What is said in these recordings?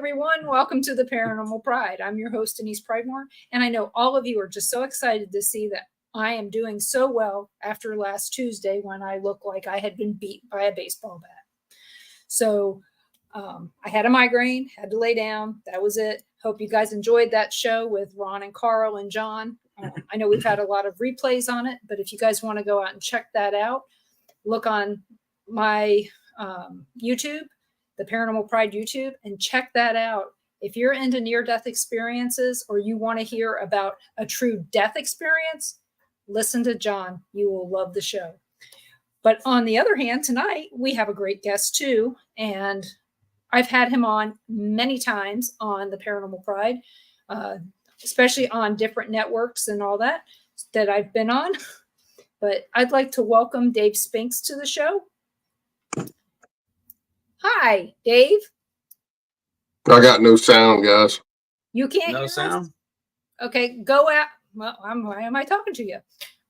everyone. Welcome to the Paranormal Pride. I'm your host, Denise Pridemore, and I know all of you are just so excited to see that I am doing so well after last Tuesday when I looked like I had been beat by a baseball bat. So I had a migraine, had to lay down. That was it. Hope you guys enjoyed that show with Ron and Carl and John. I know we've had a lot of replays on it, but if you guys want to go out and check that out, look on my YouTube, the Paranormal Pride YouTube, and check that out. If you're into near-death experiences or you want to hear about a true death experience, listen to John. You will love the show. But on the other hand, tonight we have a great guest too, and I've had him on many times on the Paranormal Pride, especially on different networks and all that I've been on. But I'd like to welcome Dave Spinks to the show. Hi, Dave. I got no sound, guys. You can't no hear sound? us? Okay, go out. Well, why am I talking to you?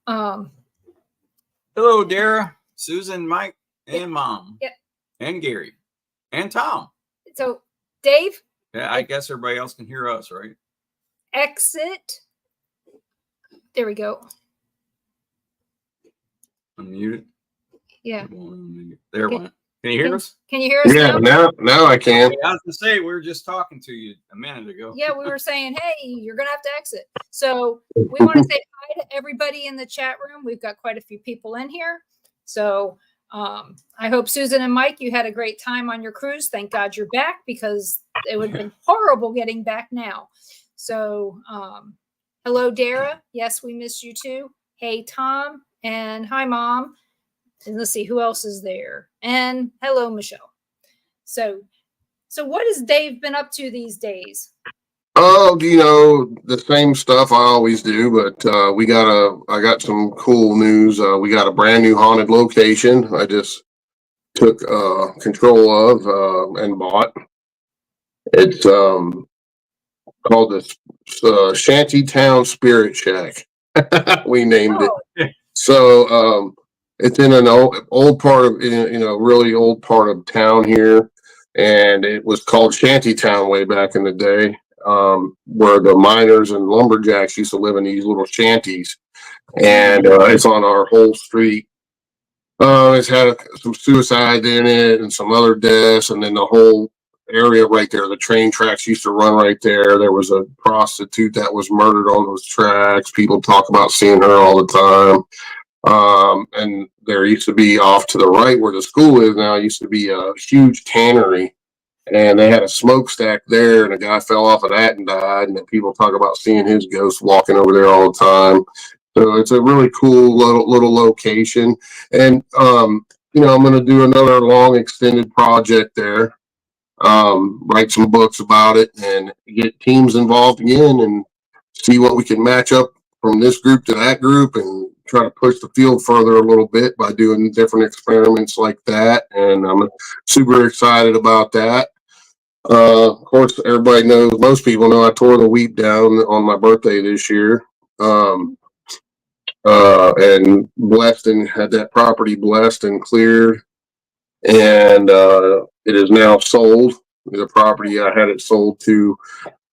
Hello, Dara, Susan, Mike, and Mom. Yeah. And Gary. And Tom. So, Dave? Yeah, I guess everybody else can hear us, right? Exit. There we go. Unmute it. Yeah. There it went. Can you hear us? Can you hear us? Yeah, now I can. I was going to say, we were just talking to you a minute ago. Yeah, we were saying, hey, you're going to have to exit. So we want to say hi to everybody in the chat room. We've got quite a few people in here. So I hope Susan and Mike, you had a great time on your cruise. Thank God you're back, because it would have been horrible getting back now. So hello, Dara. Yes, we missed you too. Hey, Tom. And hi, Mom. And let's see who else is there. And hello, Michelle. So what has Dave been up to these days? Oh, the same stuff I always do, but I got some cool news. We got a brand new haunted location I just took control of and bought. It's called the Shantytown Spirit Shack. We named it. So it's in an old part of, really old part of town here. And it was called Shantytown way back in the day, where the miners and lumberjacks used to live in these little shanties. And it's on our whole street. It's had some suicide in it and some other deaths. And then the whole area right there, the train tracks used to run right there. There was a prostitute that was murdered on those tracks. People talk about seeing her all the time. And there used to be off to the right where the school is now, used to be a huge tannery, and they had a smokestack there, and a guy fell off of that and died. And then people talk about seeing his ghost walking over there all the time. So it's a really cool little location. And, I'm going to do another long extended project there, write some books about it and get teams involved again and see what we can match up from this group to that group and try to push the field further a little bit by doing different experiments like that. And I'm super excited about that. Of course, everybody knows, most people know I tore the weep down on my birthday this year. And blessed and had that property blessed and cleared. And it is now sold. The property I had it sold to,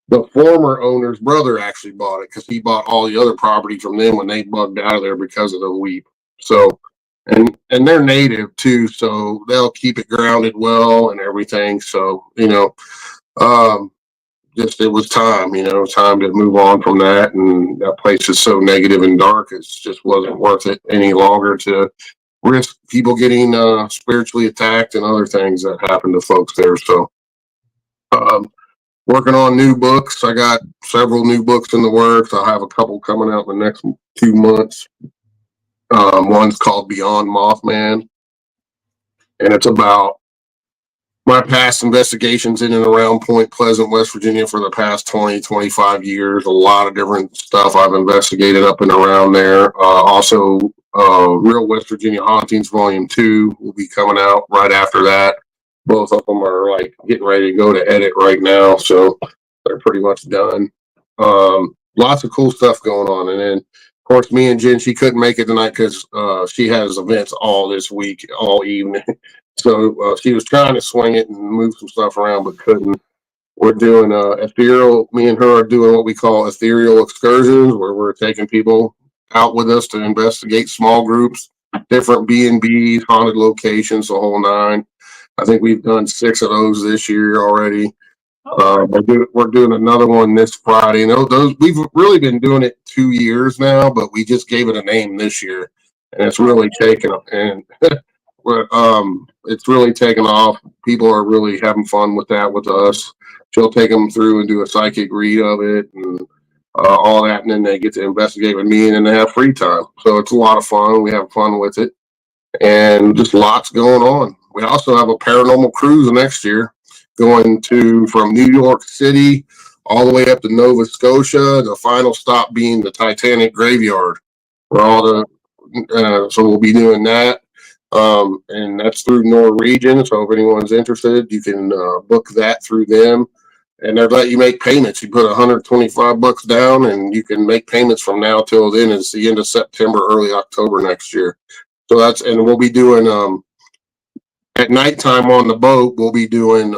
the former owner's brother actually bought it, because he bought all the other property from them when they bugged out of there because of the weep. So, and they're native too, so they'll keep it grounded well and everything. So, just it was time, time to move on from that. And that place is so negative and dark, it just wasn't worth it any longer to risk people getting spiritually attacked and other things that happen to folks there. So, working on new books. I got several new books in the works. I'll have a couple coming out in the next 2 months. One's called Beyond Mothman, and it's about my past investigations in and around Point Pleasant, West Virginia for the past 25 years. A lot of different stuff I've investigated up and around there. Also, Real West Virginia Hauntings Volume 2 will be coming out right after that. Both of them are like getting ready to go to edit right now, so they're pretty much done. Lots of cool stuff going on. And then, of course, me and Jen, she couldn't make it tonight because she has events all this week, all evening. So she was trying to swing it and move some stuff around, but couldn't. We're doing ethereal. Me and her are doing what we call ethereal excursions, where we're taking people out with us to investigate small groups, different B&Bs, haunted locations, the whole nine. I think we've done 6 of those this year already. We're doing another one this Friday. You know, those we've really been doing it 2 years now, but we just gave it a name this year, and it's really taken. And it's really taken off. People are really having fun with that with us. She'll take them through and do a psychic read of it and all that, and then they get to investigate with me, and then they have free time. So it's a lot of fun. We have fun with it, and just lots going on. We also have a paranormal cruise next year, going from New York City all the way up to Nova Scotia. The final stop being the Titanic graveyard, where all the so we'll be doing that. And that's through Norwegian. So if anyone's interested, you can book that through them, and they'll let you make payments. You put $125 down, and you can make payments from now till then. It's the end of September, early October next year. So and we'll be doing at nighttime on the boat. We'll be doing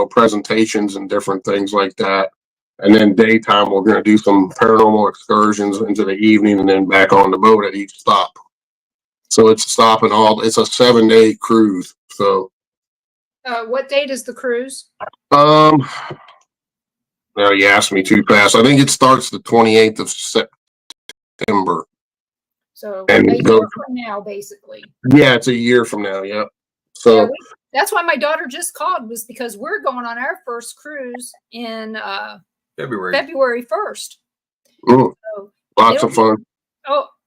presentations and different things like that. And then daytime, we're going to do some paranormal excursions into the evening, and then back on the boat at each stop. So it's it's a 7-day cruise. So, what date is the cruise? Now you asked me too fast. I think it starts the 28th of September. So a year from now, basically. Yeah, it's a year from now. Yep. So that's why my daughter just called, was because we're going on our first cruise in February 1st. So lots of fun.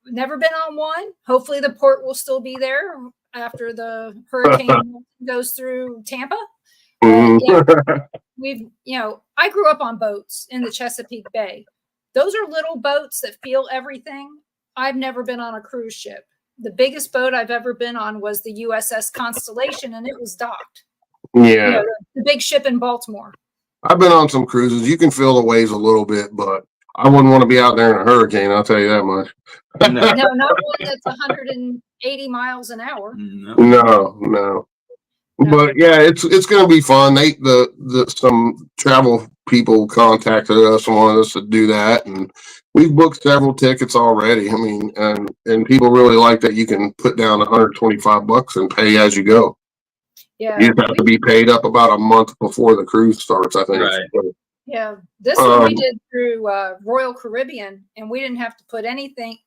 Never been on one. Hopefully the port will still be there after the hurricane goes through Tampa. I grew up on boats in the Chesapeake Bay. Those are little boats that feel everything. I've never been on a cruise ship. The biggest boat I've ever been on was the USS Constellation, and it was docked. Yeah. The big ship in Baltimore. I've been on some cruises. You can feel the waves a little bit, but I wouldn't want to be out there in a hurricane. I'll tell you that much. No, not one that's 180 miles an hour. No. But yeah, it's going to be fun. Some travel people contacted us and wanted us to do that, and we've booked several tickets already. I mean, and people really like that you can put down $125 and pay as you go. Yeah, you have to be paid up about a month before the cruise starts, I think. Right. Yeah, this one we did through Royal Caribbean, and we didn't have to put anything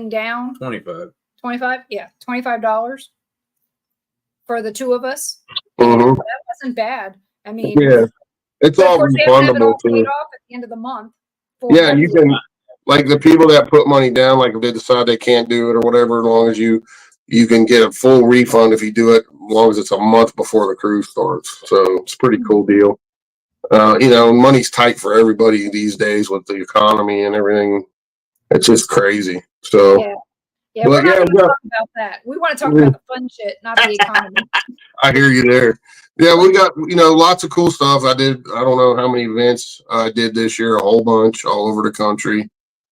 down. 25. Yeah, $25 for the two of us. Mm-hmm. That wasn't bad. I mean, yeah, it's all refundable too. Paid off at the end of the month. Yeah, you can, like the people that put money down, like if they decide they can't do it or whatever, as long as you can get a full refund if you do it, as long as it's a month before the cruise starts. So it's a pretty cool deal. Money's tight for everybody these days with the economy and everything. It's just crazy. So yeah, we're not going to talk about that. We want to talk about the fun shit, not the economy. I hear you there. Yeah, we got lots of cool stuff. I don't know how many events I did this year, a whole bunch all over the country.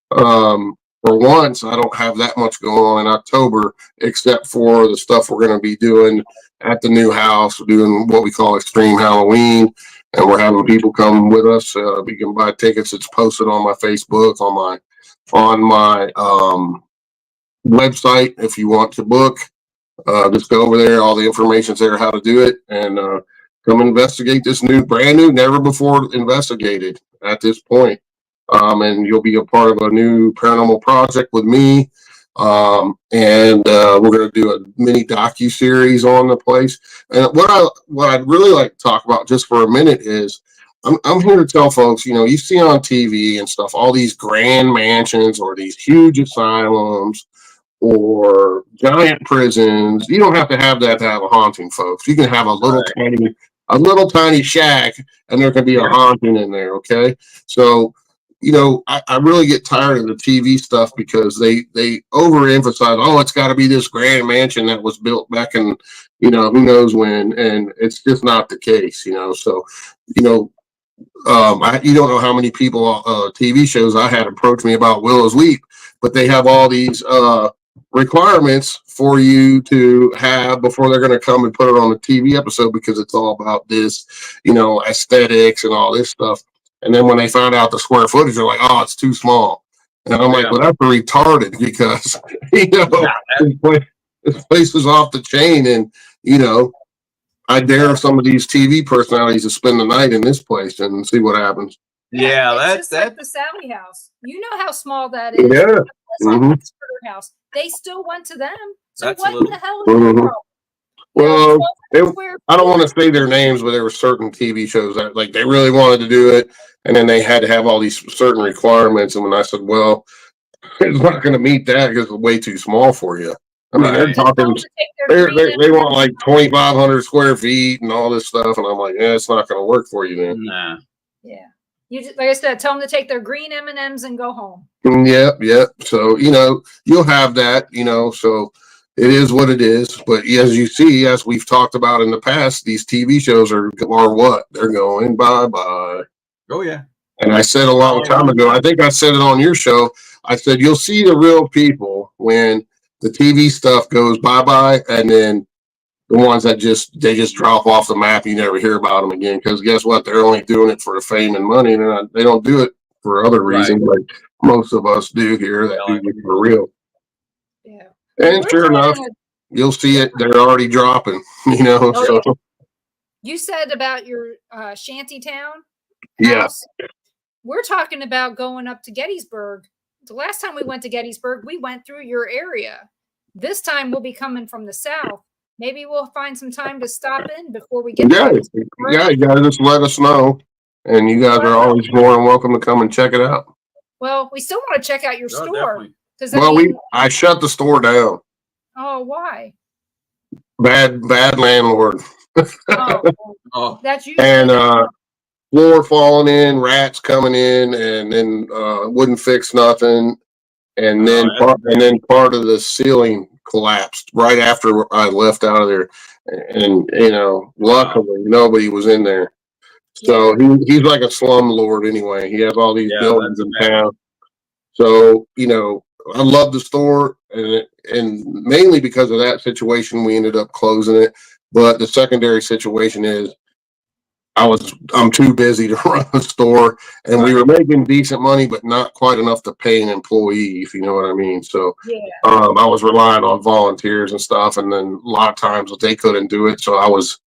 For once, I don't have that much going on in October, except for the stuff we're going to be doing at the new house. We're doing what we call Extreme Halloween, and we're having people come with us. We can buy tickets. It's posted on my Facebook, on my website. If you want to book, just go over there. All the information's there, how to do it, and come investigate this brand new, never before investigated at this point. And you'll be a part of a new paranormal project with me. And we're going to do a mini docu-series on the place. And what I'd really like to talk about just for a minute is I'm here to tell folks, you see on TV and stuff, all these grand mansions or these huge asylums or giant prisons. You don't have to have that to have a haunting, folks. You can have a little tiny shack, and there can be a haunting in there. Okay. So, I really get tired of the TV stuff because they overemphasize, it's got to be this grand mansion that was built back in, who knows when, and it's just not the case, So, you don't know how many people TV shows I had approach me about Willow's Leap, but they have all these requirements for you to have before they're going to come and put it on a TV episode, because it's all about this, aesthetics and all this stuff. And then when they found out the square footage, they're like, "Oh, it's too small." And I'm like, "Well, that's retarded, because this place is off the chain, and I dare some of these TV personalities to spend the night in this place and see what happens." Yeah, it's that's like the Sally House. You know how small that is. Yeah. It's like the Spirit House. They still went to them. So That's what the hell is Mhm. the Well, problem? I don't want to say their names, but there were certain TV shows that like they really wanted to do it, and then they had to have all these certain requirements. And when I said, "Well, it's not going to meet that because it's way too small for you," I mean, they're Right. talking. They want like 2,500 square feet and all this stuff, and I'm like, "Yeah, it's not going to work for you then." Nah. Yeah. You just, like I said, tell them to take their green M&Ms and go home. Yep. So, you'll have that, so it is what it is. But as you see, as we've talked about in the past, these TV shows are what? They're going bye-bye. Oh, yeah. And I said a long time ago, I think I said it on your show, I said, you'll see the real people when the TV stuff goes bye-bye, and then the ones that they just drop off the map. You never hear about them again, because guess what? They're only doing it for the fame and money. And they don't do it for other reasons, like most of us do here that do it for real. Yeah. And sure enough, you'll see it. They're already dropping, so. Yeah. You said about your shanty town house. Yeah. We're talking about going up to Gettysburg. The last time we went to Gettysburg, we went through your area. This time we'll be coming from the south. Maybe we'll find some time to stop in before we get there. Yeah, you guys just let us know. And you guys are always more than welcome to come and check it out. Well, we still want to check out your store. I shut the store down. Oh, why? Bad landlord. Oh. That's usually. And floor falling in, rats coming in, and then wouldn't fix nothing. And then part of the ceiling collapsed right after I left out of there. And luckily nobody was in there. So he's like a slumlord anyway. He has all these buildings in town. So I love the store, and mainly because of that situation, we ended up closing it. But the secondary situation is I'm too busy to run the store, and we were making decent money, but not quite enough to pay an employee, if you know what I mean. So I was relying on volunteers and stuff, and then a lot of times they couldn't do it, so I was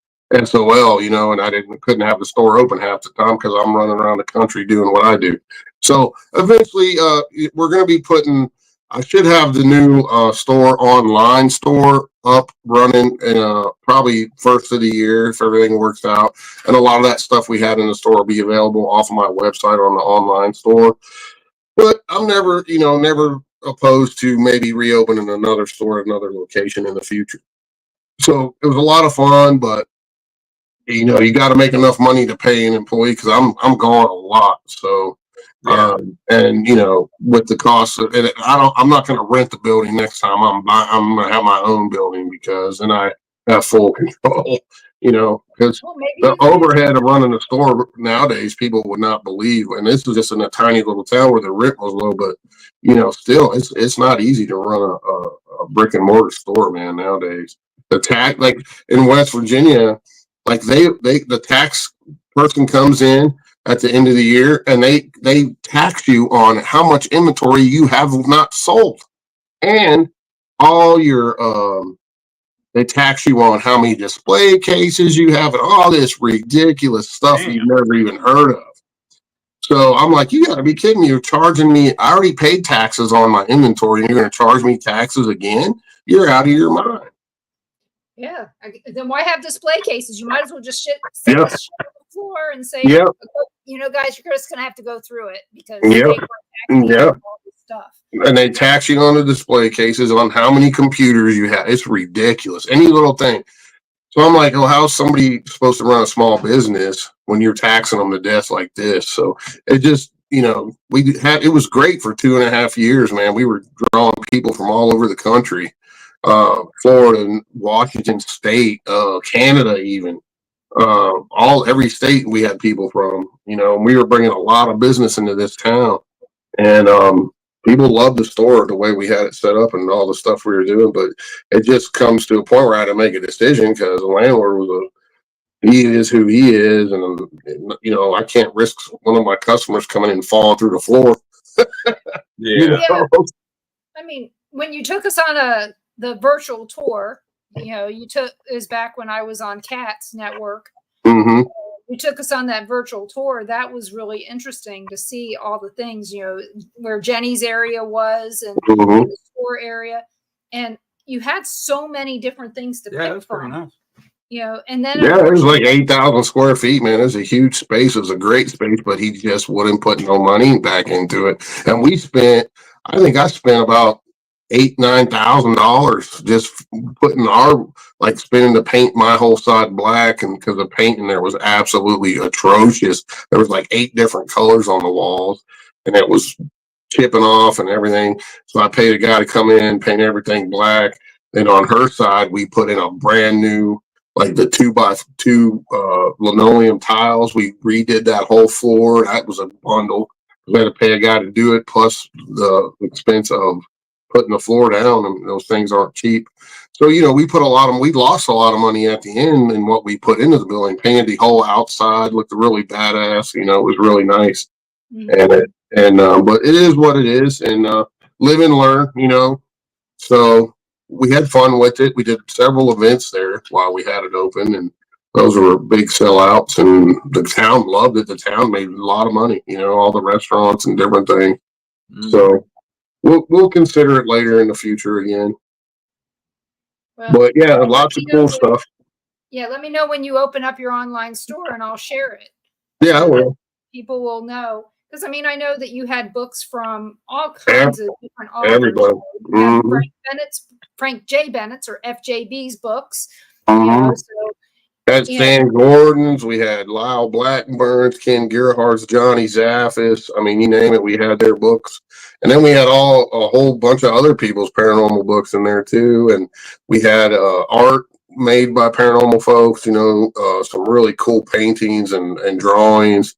SOL, and I couldn't have the store open half the time because I'm running around the country doing what I do. So eventually, we're going to be I should have the new online store up running probably first of the year if everything works out. And a lot of that stuff we had in the store will be available off of my website on the online store. But I'm never opposed to maybe reopening another store at another location in the future. So it was a lot of fun, but you got to make enough money to pay an employee, because I'm gone a lot. So. And with the cost of it, I'm not going to rent the building next time. I'm going to have my own building, because then I have full control, because the overhead of running a store nowadays, people would not believe. And this is just in a tiny little town where the rent was low, but still it's not easy to run a brick and mortar store, man, nowadays. The tax, like in West Virginia, like the tax person comes in at the end of the year, and they tax you on how much inventory you have not sold, and all your they tax you on how many display cases you have, and all this ridiculous stuff you've never even heard of. So I'm like, you gotta be kidding me. You're charging me. I already paid taxes on my inventory, and you're going to charge me taxes again? You're out of your mind. Yeah. Then why have display cases? You might as well just sit on the floor and say, guys, you're just going to have to go through it, because they were all this stuff. And they tax you on the display cases on how many computers you have. It's ridiculous. Any little thing. So I'm like, how's somebody supposed to run a small business when you're taxing them to death like this? So it just, it was great for 2.5 years, man. We were drawing people from all over the country. Florida, Washington State, Canada, even every state we had people from. We were bringing a lot of business into this town, and people love the store, the way we had it set up and all the stuff we were doing. But it just comes to a point where I had to make a decision because the landlord he is who he is. And, you know, I can't risk one of my customers coming in and falling through the floor. You know? Yeah. I mean, when you took us on the virtual tour, you know, is back when I was on Cats Network. Mm-hmm. You took us on that virtual tour. That was really interesting to see all the things, you know, where Jenny's area was and the store area. And you had so many different things to pick from. Nice. You know, and then it was like 8,000 square feet, man. It was a huge space. It was a great space, but he just wouldn't put no money back into it. And I think I spent about $8,000-9,000 just putting spending to paint my whole side black, and because the paint in there was absolutely atrocious. There was like 8 different colors on the walls, and it was chipping off and everything. So I paid a guy to come in, paint everything black. Then on her side, we put in a brand new, like the 2x2 linoleum tiles. We redid that whole floor. That was a bundle. We had to pay a guy to do it, plus the expense of putting the floor down, and those things aren't cheap. So, you know, we lost a lot of money at the end in what we put into the building. Painted the whole outside, looked really badass. You know, it was really nice. Mm-hmm. But it is what it is, and live and learn, you know. So we had fun with it. We did several events there while we had it open, and those were big sellouts, and the town loved it. The town made a lot of money, you know, all the restaurants and different things. Mm-hmm. So we'll consider it later in the future again. Well, but yeah, lots of cool stuff. Yeah, let me know when you open up your online store, and I'll share it. Yeah, I will. People will know. Because, I mean, I know that you had books from all kinds of different authors. Everybody. Mm-hmm. Frank J. Bennett's or FJB's books. Mm-hmm. You know, so, had Stan Gordon's, we had Lyle Blackburn's, Ken Gerhardt's, Johnny Zaffis. I mean, you name it, we had their books. And then we had a whole bunch of other people's paranormal books in there too. And we had art made by paranormal folks, you know, some really cool paintings and drawings,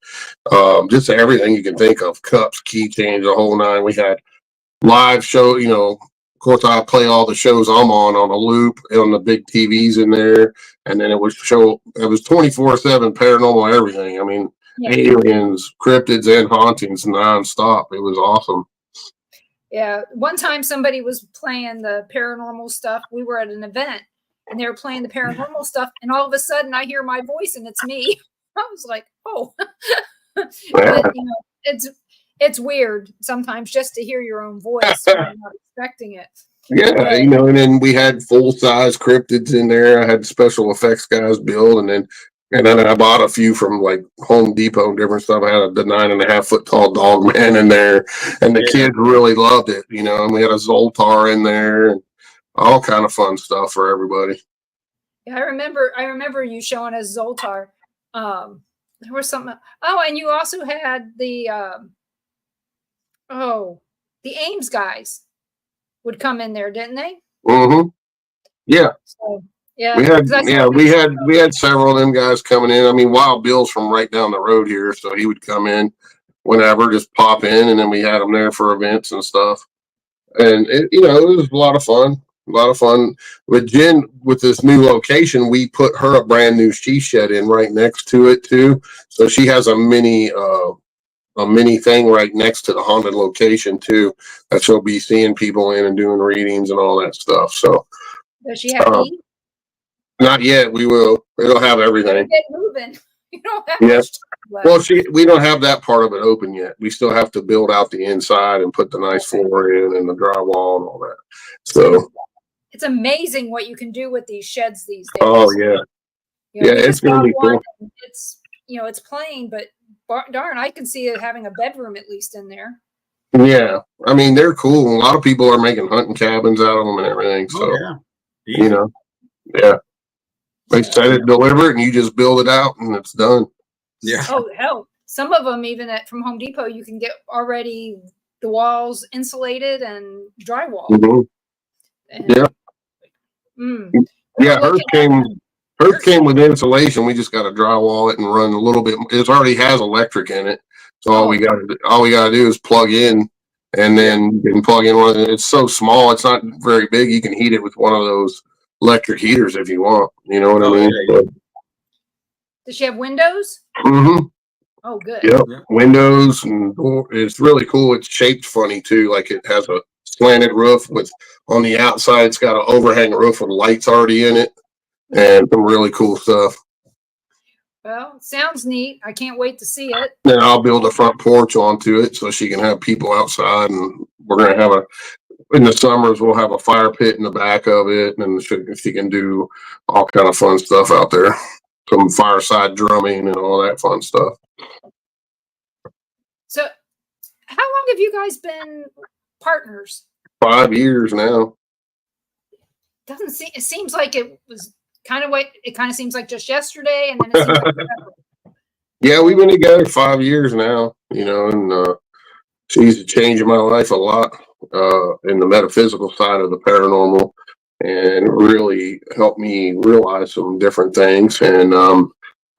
just everything you can think of, cups, keychains, the whole nine. We had live show, you know. Of course, I play all the shows I'm on a loop on the big TVs in there. And then it was 24/7 paranormal everything. I mean, aliens, cryptids, and hauntings nonstop. It was awesome. Yeah. One time somebody was playing the paranormal stuff. We were at an event and they were playing the paranormal stuff. And all of a sudden I hear my voice and it's me. I was like, oh. But, you know, it's weird sometimes just to hear your own voice when you're not expecting it. Yeah, but, you know, and then we had full-size cryptids in there. I had special effects guys build, and then I bought a few from like Home Depot and different stuff. I had the 9.5 foot tall dog man in there, and the kids really loved it, you know, and we had a Zoltar in there and all kind of fun stuff for everybody. Yeah, I remember you showing us Zoltar. There was something. Oh, and you also had the Ames guys would come in there, didn't they? Mm-hmm. Yeah. So, yeah. We had several of them guys coming in. I mean, Wild Bill's from right down the road here, so he would come in whenever, just pop in, and then we had him there for events and stuff. And it was a lot of fun. A lot of fun. With Jen, with this new location, we put her a brand new she shed in right next to it too. So she has a mini thing right next to the haunted location too, that she'll be seeing people in and doing readings and all that stuff. So does she have heat? Not yet. We will. It'll have everything. Get moving. You don't have yes. Well, we don't have that part of it open yet. We still have to build out the inside and put the nice floor in and the drywall and all that. So it's amazing what you can do with these sheds these days. Oh yeah. It's gonna be cool. It's plain, but darn, I can see it having a bedroom at least in there. Yeah, I mean they're cool. A lot of people are making hunting cabins out of them and everything. So they set it, deliver it, and you just build it out, and it's done. Yeah. Oh hell, some of them even from Home Depot, you can get already the walls insulated and drywall. Mm-hmm. Hers came with insulation. We just got to drywall it and run a little bit. It already has electric in it, so all we got to do is plug in and then you can plug in one. It's so small, it's not very big. You can heat it with one of those electric heaters if you want. You know what I mean? Yeah. Does she have windows? Mm-hmm. Oh, good. Yep. Windows and door. It's really cool. It's shaped funny too. Like it has a slanted roof with on the outside. It's got an overhang roof with lights already in it, and some really cool stuff. Well, sounds neat. I can't wait to see it. Then I'll build a front porch onto it so she can have people outside, and we're gonna have in the summers we'll have a fire pit in the back of it, and she can do all kind of fun stuff out there. Some fireside drumming and all that fun stuff. So, how long have you guys been partners? 5 years now. Doesn't seem. It seems like it was kind of what it kind of seems like just yesterday, and then it seems like forever. Yeah, we've been together 5 years now. You know, and she's changed my life a lot in the metaphysical side of the paranormal, and really helped me realize some different things. And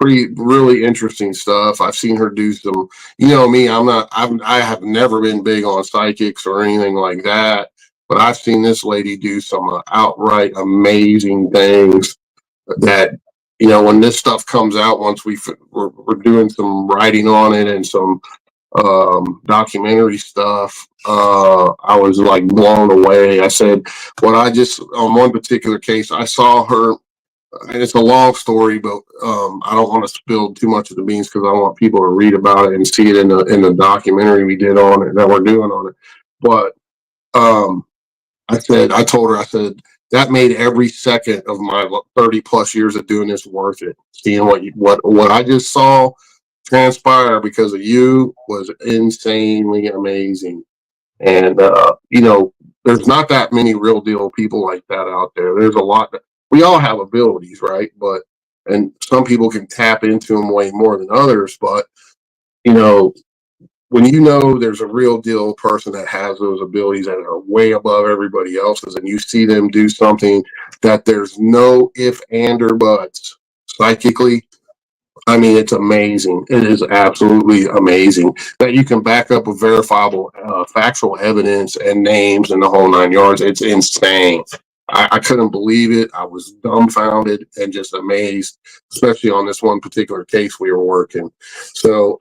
really interesting stuff. I've seen her do some, you know me, I have never been big on psychics or anything like that, but I've seen this lady do some outright amazing things that, you know, when this stuff comes out, once we're doing some writing on it and some documentary stuff, I was like blown away. I said, on one particular case, I saw her. And it's a long story, but I don't want to spill too much of the beans because I want people to read about it and see it in the documentary we did on it that we're doing on it. But I told her, that made every second of my 30 plus years of doing this worth it. Seeing what I just saw transpire because of you was insanely amazing. And you know, there's not that many real deal people like that out there. There's a lot. We all have abilities, right? And some people can tap into them way more than others. But, you know, when you know there's a real deal person that has those abilities that are way above everybody else's, and you see them do something that there's no if, and, or buts psychically, I mean, it's amazing. It is absolutely amazing that you can back up with verifiable, factual evidence and names and the whole 9 yards. It's insane. I couldn't believe it. I was dumbfounded and just amazed, especially on this one particular case we were working. So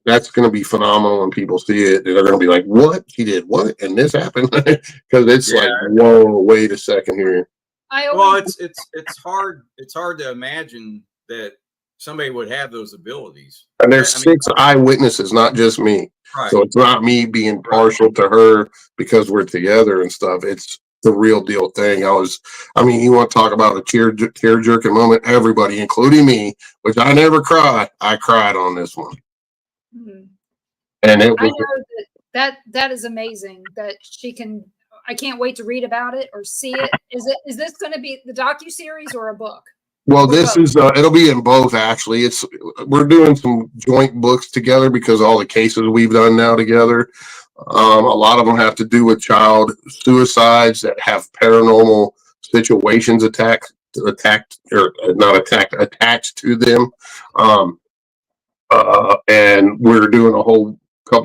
that's going to be phenomenal when people see it. They're going to be like, "What? She did what? And this happened?" Because it's like, whoa, wait a second here. Well, it's hard. It's hard to imagine that somebody would have those abilities. And there's 6 eyewitnesses, not just me. Right. So it's not me being partial to her because we're together and stuff. It's the real deal thing. I mean, you want to talk about a tear jerking moment? Everybody, including me, which I never cry. I cried on this one. Mm-hmm. And it was, I know that is amazing that she can. I can't wait to read about it or see it. Is this going to be the docuseries or a book? Well, this is it'll be in both actually. We're doing some joint books together because all the cases we've done now together. A lot of them have to do with child suicides that have paranormal situations attached to them. And we're doing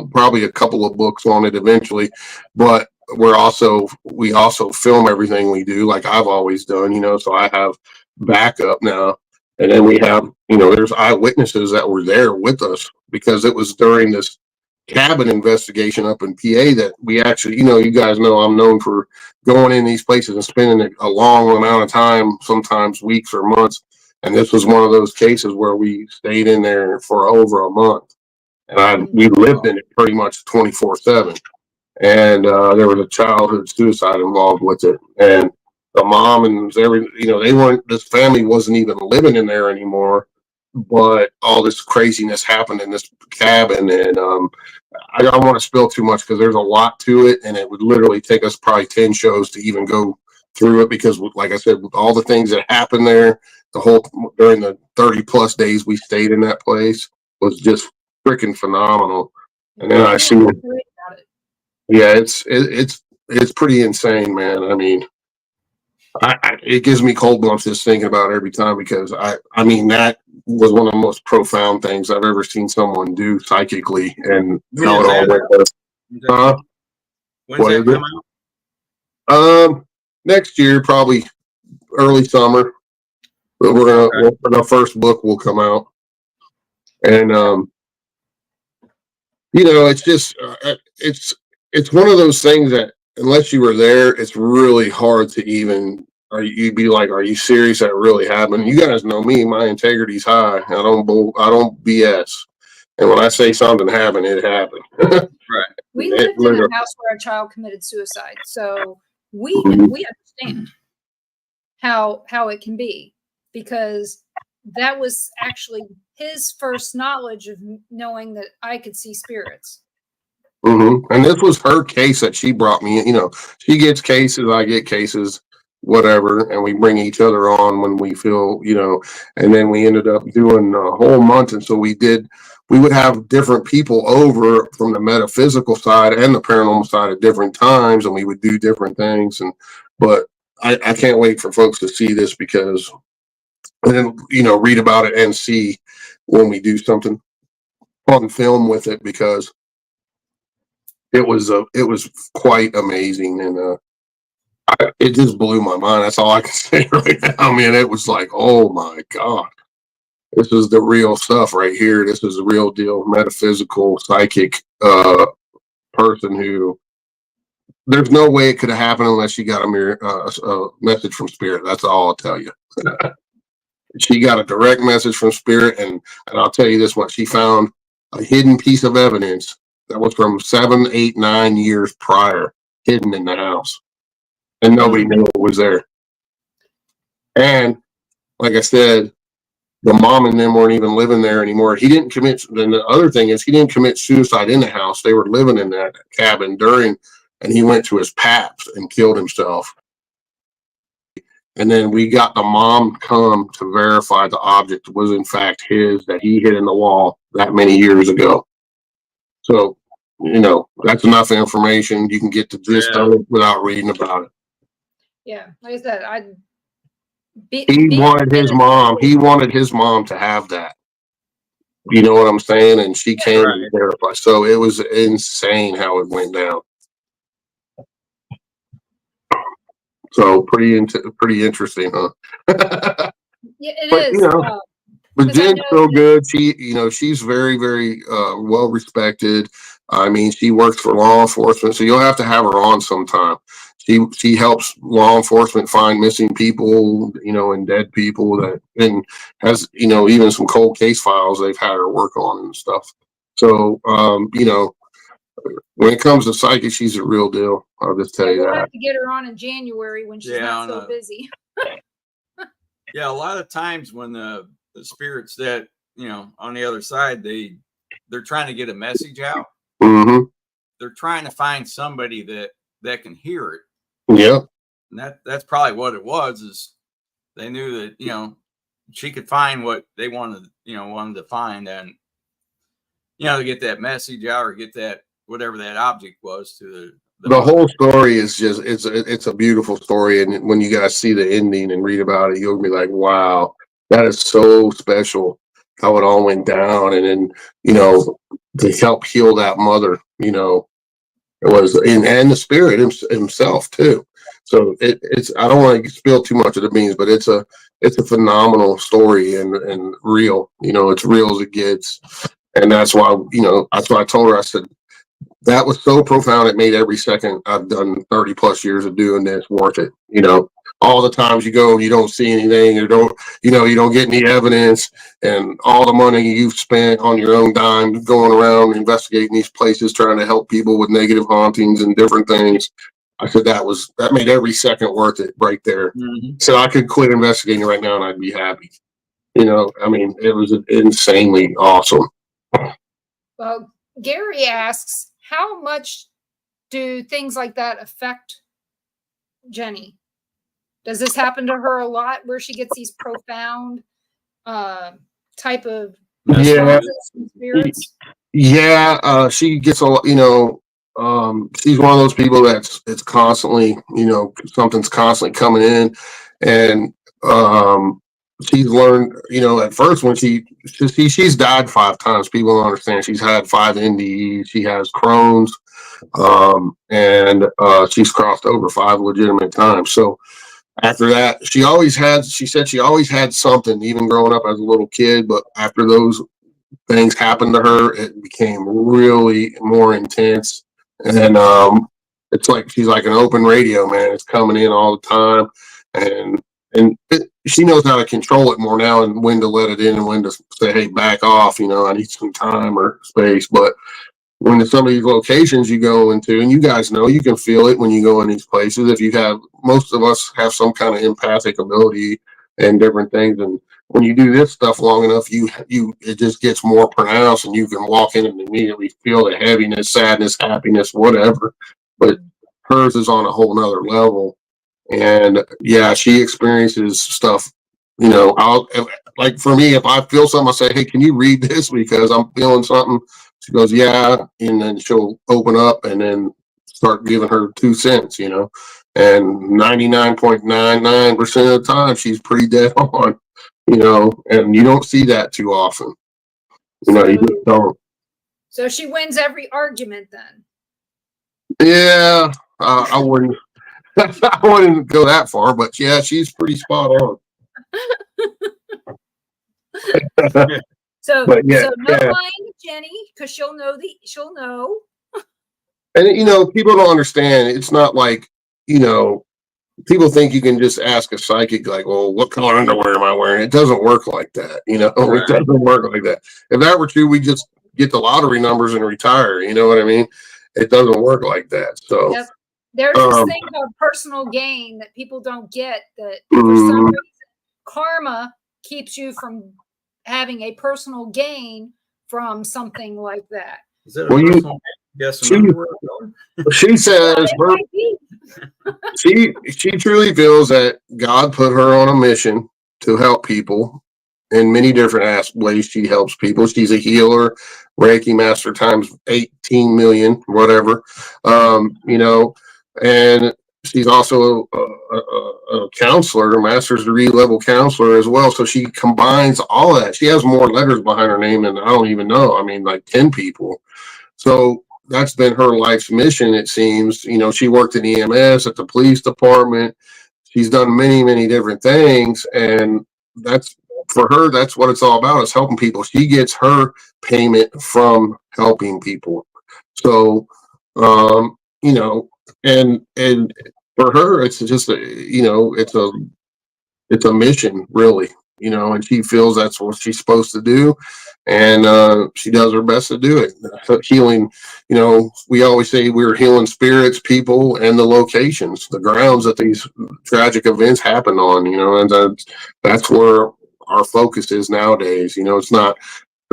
probably a couple of books on it eventually, but we also film everything we do like I've always done, you know, so I have backup now. And then we have, you know, there's eyewitnesses that were there with us because it was during this cabin investigation up in PA that we actually, you know, you guys know I'm known for going in these places and spending a long amount of time, sometimes weeks or months. And this was one of those cases where we stayed in there for over a month. And we lived in it pretty much 24/7. And there was a childhood suicide involved with it. And the mom and this family wasn't even living in there anymore. But all this craziness happened in this cabin. And I don't want to spill too much because there's a lot to it. And it would literally take us probably 10 shows to even go through it because, like I said, with all the things that happened there, during the 30 plus days we stayed in that place was just freaking phenomenal. And then I see, yeah, it's pretty insane, man. I mean, it gives me cold bumps just thinking about it every time because I mean that was one of the most profound things I've ever seen someone do psychically and how it all went. When's that come out? Next year, probably early summer. But our first book will come out, and it's just it's one of those things that unless you were there, it's really hard to even. You'd be like, "Are you serious? That really happened?" You guys know me; my integrity's high. I don't BS. And when I say something happened, it happened. Right. We lived in a house where a child committed suicide, so we understand how it can be, because that was actually his first knowledge of knowing that I could see spirits. And this was her case that she brought me. She gets cases, I get cases, whatever, and we bring each other on when we feel, and then we ended up doing a whole month. And so we would have different people over from the metaphysical side and the paranormal side at different times, and we would do different things. But I can't wait for folks to see this, because, and then, read about it and see when we do something on film with it, because it was quite amazing. And it just blew my mind. That's all I can say right now. I mean, it was like, oh my God, this is the real stuff right here. This is the real deal, metaphysical, psychic person who, there's no way it could have happened unless she got a message from spirit. That's all I'll tell you. She got a direct message from spirit, and I'll tell you this much: she found a hidden piece of evidence that was from 7, 8, 9 years prior, hidden in the house, and nobody knew it was there. And like I said, the mom and them weren't even living there anymore. He didn't commit. Then the other thing is, he didn't commit suicide in the house. They were living in that cabin and he went to his paps and killed himself. And then we got the mom come to verify the object was in fact his, that he hid in the wall that many years ago. So, that's enough information. You can get the gist of it without reading about it. Yeah, like I said, he wanted his mom to have that. You know what I'm saying? And she came to verify. So it was insane how it went down. So pretty interesting, huh? Yeah, it is. But Jen's so good. She's very, very well respected. I mean, she works for law enforcement, so you'll have to have her on sometime. She helps law enforcement find missing people, and dead people, and has, even some cold case files they've had her work on and stuff. So, when it comes to psychic, she's a real deal. I'll just tell you that. We'll have to get her on in January when she's not so busy. Yeah, a lot of times when the spirits that, on the other side, they're trying to get a message out. Mm-hmm. They're trying to find somebody that can hear it. Yeah. And that's probably what it was, is they knew that, she could find what they wanted to find, and, to get that message out, or get that, whatever that object was, to the whole story is just, it's a beautiful story. And when you guys see the ending and read about it, you'll be like, wow, that is so special how it all went down. And then, to help heal that mother, it was, and the spirit himself too. So it's, I don't want to spill too much of the beans, but it's a phenomenal story and real, it's real as it gets. And that's why, that's why I told her, I said, that was so profound. It made every second I've done 30 plus years of doing this worth it. All the times you go and you don't see anything, you don't get any evidence, and all the money you've spent on your own dime going around investigating these places, trying to help people with negative hauntings and different things. I said that made every second worth it right there. Mm-hmm. So I could quit investigating right now and I'd be happy. I mean, it was insanely awesome. Well, Gary asks, how much do things like that affect Jenny? Does this happen to her a lot, where she gets these profound type of spirits? Yeah, she gets a lot, she's one of those people it's constantly, something's constantly coming in. And she's learned, at first when she's died 5 times. People don't understand. She's had 5 NDEs. She has Crohn's, and she's crossed over 5 legitimate times. So after that, she said she always had something, even growing up as a little kid. But after those things happened to her, it became really more intense. And it's like she's like an open radio, man. It's coming in all the time, and she knows how to control it more now, and when to let it in and when to say, "Hey, back off." I need some time or space. But when some of these locations you go into, and you guys know, you can feel it when you go in these places. If you have, most of us have some kind of empathic ability and different things, and when you do this stuff long enough, it just gets more pronounced, and you can walk in and immediately feel the heaviness, sadness, happiness, whatever. But hers is on a whole nother level. And yeah, she experiences stuff. I'll, like, for me, if I feel something, I say, "Hey, can you read this because I'm feeling something?" She goes, "Yeah," and then she'll open up and then start giving her 2 cents. And 99.99% of the time, she's pretty dead on. And you don't see that too often. You just don't. So she wins every argument then. Yeah, I wouldn't. I wouldn't go that far, but yeah, she's pretty spot on. So, but yeah, so no lying to Jenny, because she'll know. And people don't understand. It's not like, people think you can just ask a psychic, like, "Well, what color underwear am I wearing?" It doesn't work like that. Right. It doesn't work like that. If that were true, we just get the lottery numbers and retire. You know what I mean? It doesn't work like that. So Yep. There's this thing called personal gain that people don't get, that for some reason karma keeps you from having a personal gain from something like that. Is it a personal she says she truly feels that God put her on a mission to help people in many different ways. She helps people. She's a healer, Reiki master times 18 million, whatever. And she's also a counselor, a master's degree level counselor as well. So she combines all of that. She has more letters behind her name than I don't even know. I mean, like 10 people. So that's been her life's mission, it seems. She worked in EMS, at the police department. She's done many, many different things. And that's, for her, that's what it's all about, is helping people. She gets her payment from helping people. So, and for her, it's just it's a mission, really. And she feels that's what she's supposed to do, and she does her best to do it. Healing, we always say we're healing spirits, people, and the locations, the grounds that these tragic events happen on. And that's where our focus is nowadays. It's not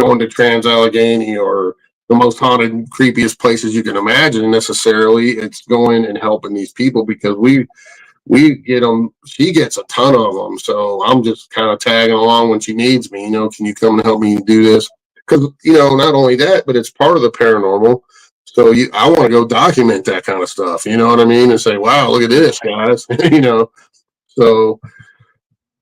going to Trans-Allegheny or the most haunted, creepiest places you can imagine necessarily. It's going and helping these people, because we get them. She gets a ton of them. So I'm just kind of tagging along when she needs me. Can you come and help me do this? Because, not only that, but it's part of the paranormal. So I want to go document that kind of stuff. You know what I mean? And say, "Wow, look at this, guys." So,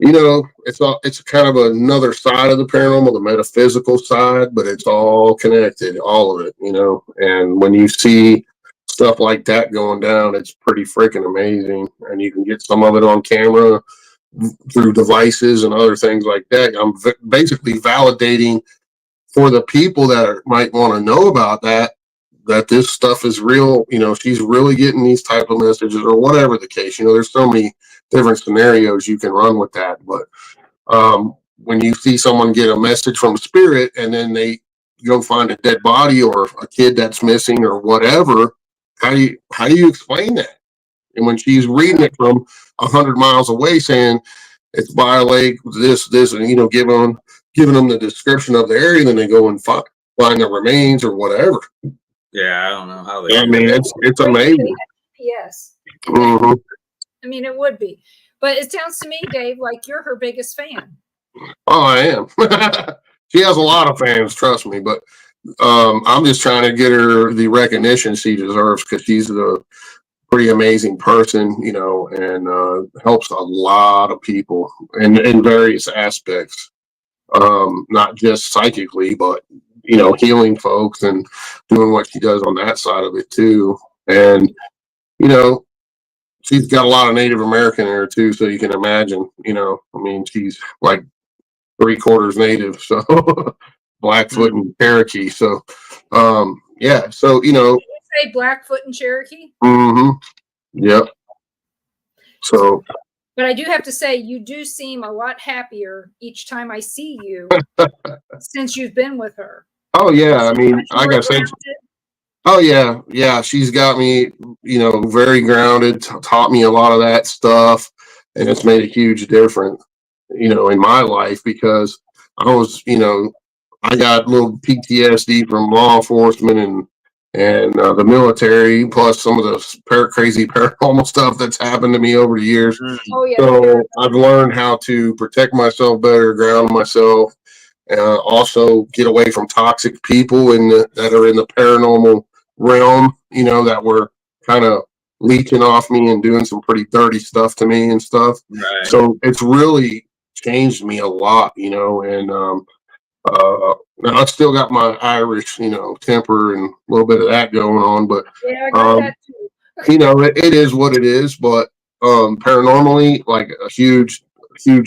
it's kind of another side of the paranormal, the metaphysical side, but it's all connected, all of it. And when you see stuff like that going down, it's pretty freaking amazing. And you can get some of it on camera through devices and other things like that. I'm basically validating for the people that might want to know about that this stuff is real. She's really getting these type of messages, or whatever the case. There's so many different scenarios you can run with that. But when you see someone get a message from spirit and then they go find a dead body or a kid that's missing or whatever, how do you explain that? And when she's reading it from 100 miles away, saying it's by a lake, this, and giving them the description of the area, then they go and find the remains or whatever. Yeah, I don't know how they. I mean, it's amazing. Yes. Mm-hmm. I mean, it would be, but it sounds to me, Dave, like you're her biggest fan. Oh, I am. She has a lot of fans, trust me, but I'm just trying to get her the recognition she deserves, because she's the pretty amazing person, you know, and helps a lot of people in various aspects. Not just psychically, but you know, healing folks and doing what she does on that side of it too. And you know, she's got a lot of Native American in her too, so you can imagine. You know, I mean, she's like 3/4 Native, so Blackfoot and Cherokee. So, yeah. So you know, Did you say Blackfoot and Cherokee? Yep. So. But I do have to say, you do seem a lot happier each time I see you since you've been with her. Oh yeah, I mean, like I said, oh yeah, she's got me, you know, very grounded. Taught me a lot of that stuff, and it's made a huge difference, you know, in my life because I was, you know, I got a little PTSD from law enforcement and the military, plus some of the crazy paranormal stuff that's happened to me over the years. Oh yeah. So I've learned how to protect myself better, ground myself, also get away from toxic people that are in the paranormal realm, you know, that were kind of leeching off me and doing some pretty dirty stuff to me and stuff. Right. So it's really changed me a lot, you know, and now I still got my Irish, you know, temper and a little bit of that going on, but yeah, I got that too. you know, it is what it is. But paranormally, like a huge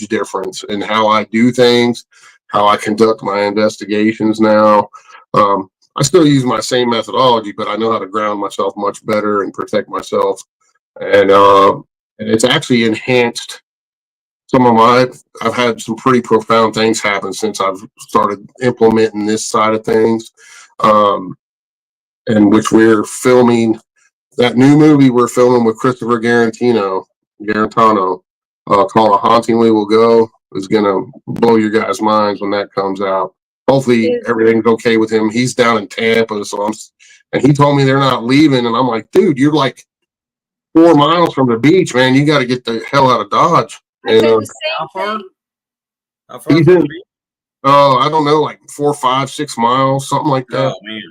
difference in how I do things, how I conduct my investigations now. I still use my same methodology, but I know how to ground myself much better and protect myself. And it's actually enhanced I've had some pretty profound things happen since I've started implementing this side of things. And which we're filming that new movie we're filming with Christopher Garantano, called A Haunting We Will Go, is gonna blow your guys' minds when that comes out. Hopefully everything's okay with him. He's down in Tampa, and he told me they're not leaving, and I'm like, dude, you're like 4 miles from the beach, man. You got to get the hell out of Dodge. I said the same thing. How far He's from in, the beach? I don't know, like 4, 5, 6 miles, something like that. Oh man.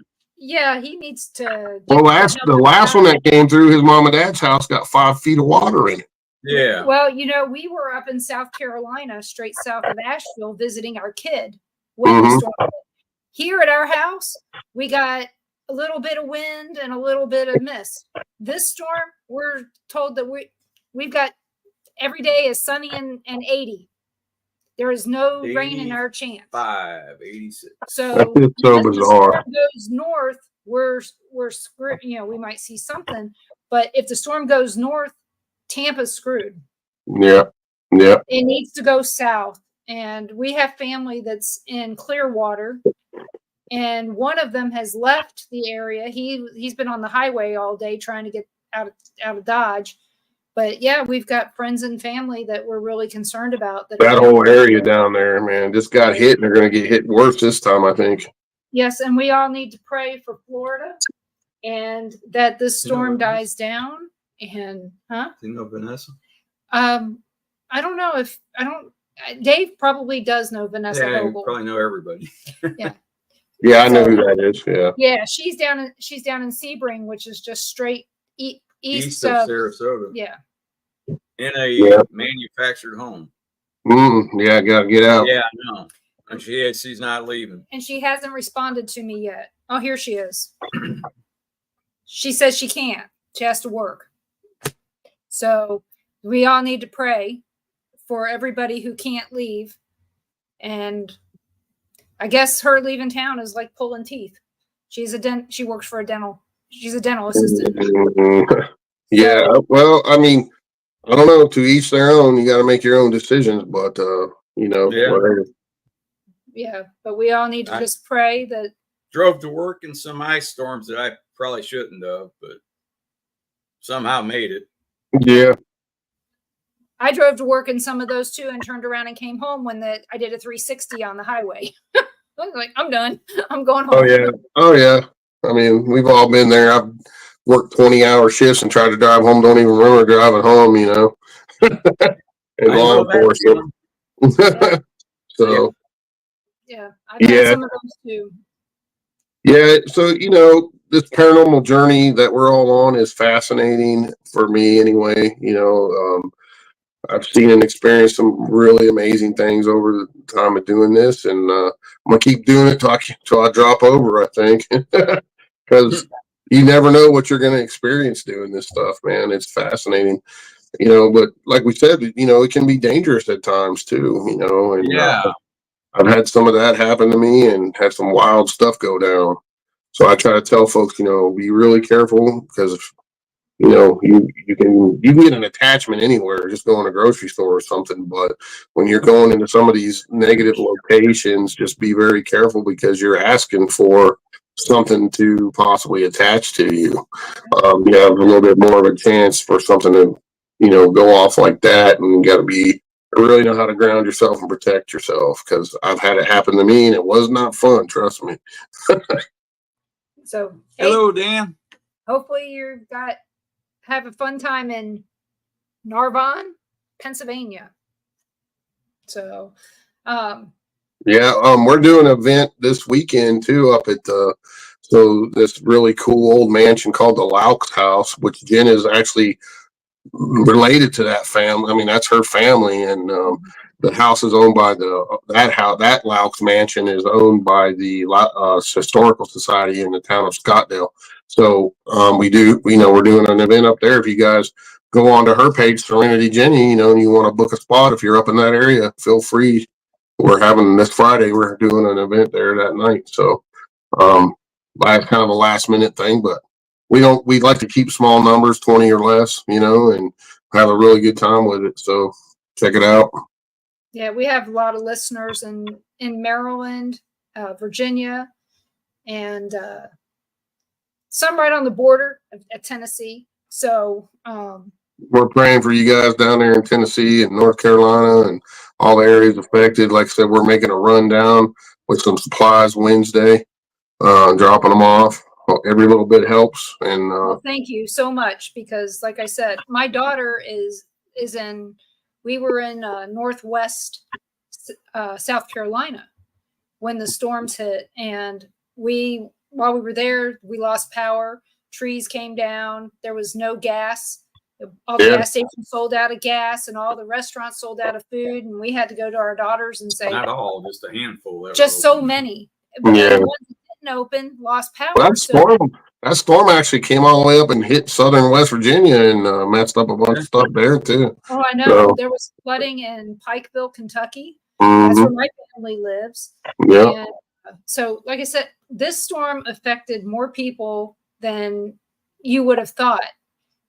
Yeah, he needs to. Well, the last one that came through his mom and dad's house got 5 feet of water in it. Yeah. Well, you know, we were up in South Carolina, straight south of Asheville, visiting our kid when the storm hit. Here at our house, we got a little bit of wind and a little bit of mist. This storm, we're told that we've got every day is sunny and 80. There is no rain in our chance. 86. So it's so bizarre. The storm goes north, we're screwed. You know, we might see something, but if the storm goes north, Tampa's screwed. Yeah. It needs to go south, and we have family that's in Clearwater, and one of them has left the area. He's been on the highway all day trying to get out of Dodge. But yeah, we've got friends and family that we're really concerned about. That whole area down there, man, just got hit, and they're going to get hit worse this time, I think. Yes, and we all need to pray for Florida and that this storm dies down. And Do you know Vanessa? I don't know if Dave probably does know Vanessa Vogel. You probably know everybody. Yeah, I know who that is. Yeah, she's down in Sebring, which is just straight east of Sarasota. Yeah. In a manufactured home. Yeah, gotta get out. Yeah, I know. And she's not leaving. And she hasn't responded to me yet. Oh, here she is. She says she can't. She has to work. So we all need to pray for everybody who can't leave. And I guess her leaving town is like pulling teeth. She works for she's a dental assistant. Yeah, well, I mean, I don't know, to each their own. You got to make your own decisions, but you know, whatever. Yeah, but we all need to just pray that. Drove to work in some ice storms that I probably shouldn't have, but somehow made it. Yeah. I drove to work in some of those too, and turned around and came home when I did a 360 on the highway. I was like, I'm done. I'm going home. Oh yeah. I mean, we've all been there. I've worked 20-hour shifts and tried to drive home. Don't even remember driving home, you know. And law enforcement. So. Yeah, I've had some of those too. Yeah, so you know, this paranormal journey that we're all on is fascinating for me anyway. I've seen and experienced some really amazing things over the time of doing this, and I'm gonna keep doing it till I drop over, I think, because you never know what you're gonna experience doing this stuff, man. It's fascinating, but like we said, it can be dangerous at times too, and I've had some of that happen to me and had some wild stuff go down. So I try to tell folks, be really careful, because you can get an attachment anywhere, just go in a grocery store or something. But when you're going into some of these negative locations, just be very careful, because you're asking for something to possibly attach to you. You have a little bit more of a chance for something to, go off like that, and you got to really know how to ground yourself and protect yourself, because I've had it happen to me and it was not fun. Trust me. So, hello, Dan. Hopefully have a fun time in Narbonne, Pennsylvania. So, we're doing an event this weekend too up at this really cool old mansion called the Laux House, which Jen is actually related to that family. I mean, that's her family, and the house is owned by that Laux mansion is owned by the Historical Society in the town of Scottsdale. So we're doing an event up there. If you guys go onto her page, Serenity Jenny, and you want to book a spot, if you're up in that area, feel free. We're having this Friday, we're doing an event there that night. So that's kind of a last minute thing, but we'd like to keep small numbers, 20 or less, and have a really good time with it. So check it out. Yeah, we have a lot of listeners in Maryland, Virginia, and some right on the border at Tennessee. So we're praying for you guys down there in Tennessee and North Carolina and all the areas affected. Like I said, we're making a rundown with some supplies Wednesday, dropping them off. Every little bit helps. And thank you so much, because like I said, my daughter is we were in Northwest South Carolina when the storms hit, and while we were there, we lost power. Trees came down. There was no gas. All the gas stations sold out of gas, and all the restaurants sold out of food. And we had to go to our daughters and say, not all, just a handful. Just so many. But the ones that didn't open lost power. That storm actually came all the way up and hit southern West Virginia and messed up a bunch of stuff there too. Oh, I know. So, there was flooding in Pikeville, Kentucky. That's where my family lives. Yeah. So, like I said, this storm affected more people than you would have thought.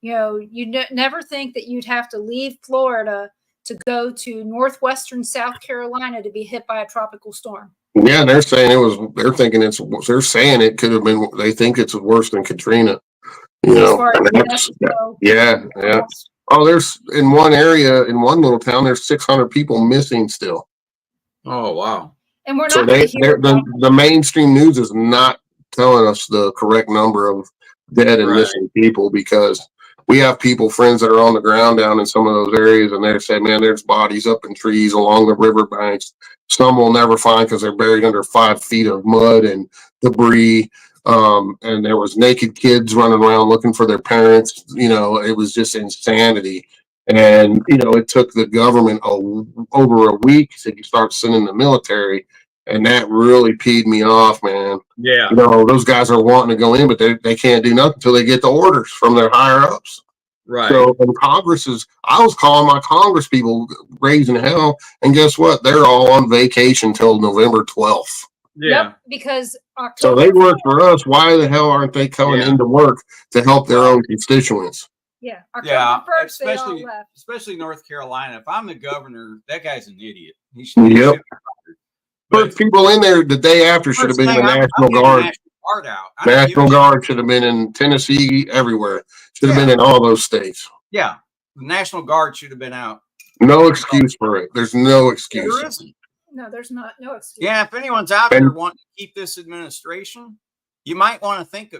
You never think that you'd have to leave Florida to go to northwestern South Carolina to be hit by a tropical storm. Yeah, they're saying they're saying it could have been, they think it's worse than Katrina. Yeah. Oh, there's in one area, in one little town, there's 600 people missing still. Oh, wow. And we're not so the mainstream news is not telling us the correct number of dead and missing people, because we have friends that are on the ground down in some of those areas, and they're saying, man, there's bodies up in trees along the riverbanks. Some we'll never find because they're buried under 5 feet of mud and debris. And there was naked kids running around looking for their parents. It was just insanity. And, it took the government over a week to start sending the military. And that really peed me off, man. Yeah. Those guys are wanting to go in, but they can't do nothing until they get the orders from their higher ups. Right. So I was calling my Congress people raising hell, and guess what? They're all on vacation till November 12th. Yeah. Yep, because so they work for us. Why the hell aren't they coming into work to help their own constituents? Yeah. October 1st, they all left. Especially North Carolina. If I'm the governor, that guy's an idiot. He should put people in there the day after. Should have been the National Guard. National Guard should have been in Tennessee, everywhere. Should have been in all those states. Yeah. The National Guard should have been out. No excuse for it. There's no excuse. There isn't. No, there's not. No excuse. Yeah, if anyone's out there wanting to keep this administration, you might want to think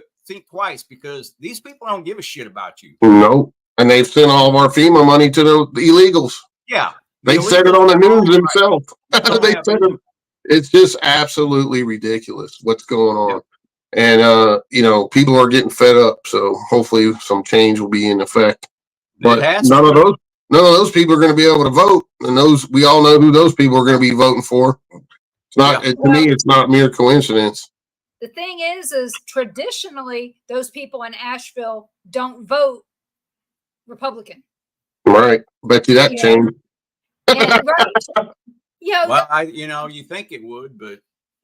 twice, because these people don't give a shit about you. Nope. And they've sent all of our FEMA money to the illegals. Yeah. They said it on the news themselves. They said it. It's just absolutely ridiculous what's going on. And people are getting fed up. So hopefully some change will be in effect. But none of those people are going to be able to vote, and we all know who those people are going to be voting for. It's not to me. It's not mere coincidence. The thing is traditionally those people in Asheville don't vote Republican. Right. Bet you that changed. Right. Well, you think it would, but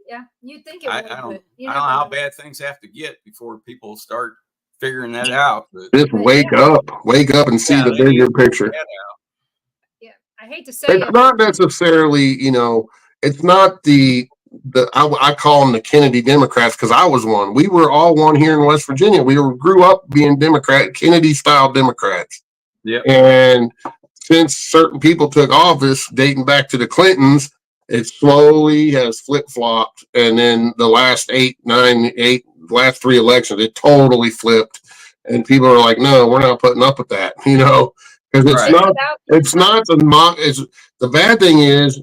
yeah, you think it would. I don't know how bad things have to get before people start figuring that out. Just wake up and see the bigger picture. Yeah, I hate to say it's not necessarily, it's not I call them the Kennedy Democrats, because I was one. We were all one here in West Virginia. We grew up being Kennedy style Democrats. Yeah. And since certain people took office, dating back to the Clintons, it slowly has flip-flopped. And then the last last 3 elections, it totally flipped. And people are like, no, we're not putting up with that, because it's not the bad thing is,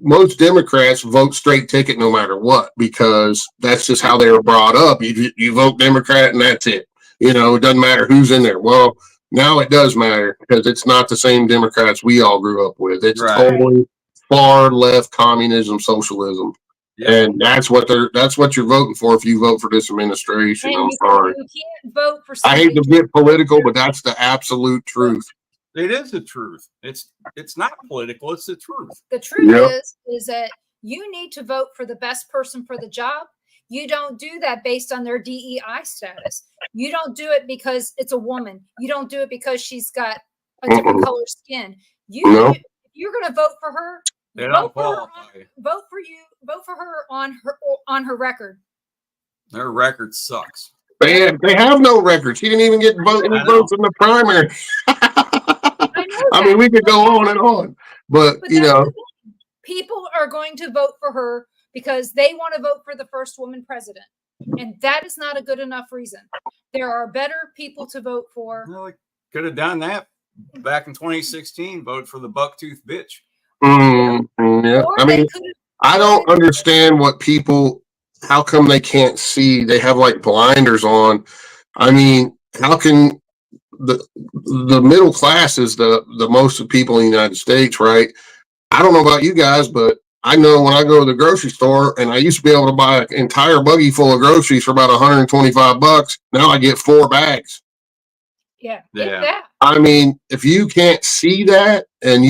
most Democrats vote straight ticket no matter what, because that's just how they were brought up. You vote Democrat and that's it. It doesn't matter who's in there. Well, now it does matter, because it's not the same Democrats we all grew up with. It's totally far left communism, socialism. Yeah. And that's what you're voting for if you vote for this administration. I'm sorry. You can't vote for I hate to get political, but that's the absolute truth. It is the truth. It's not political. It's the truth. The truth is that you need to vote for the best person for the job. You don't do that based on their DEI status. You don't do it because it's a woman. You don't do it because she's got a different color skin. If you're going to vote for her, vote for her on her record. Their record sucks. They have no record. She didn't even get any votes in the primary. I mean, we could go on and on, but people are going to vote for her because they want to vote for the first woman president, and that is not a good enough reason. There are better people to vote for. Well, we could have done that back in 2016. Vote for the bucktooth bitch. Yeah. I mean, I don't understand how come they can't see? They have like blinders on. I mean, how can the middle class is the most of people in the United States, right? I don't know about you guys, but I know when I go to the grocery store, and I used to be able to buy an entire buggy full of groceries for about $125. Now I get 4 bags. Yeah. That. I mean, if you can't see that, and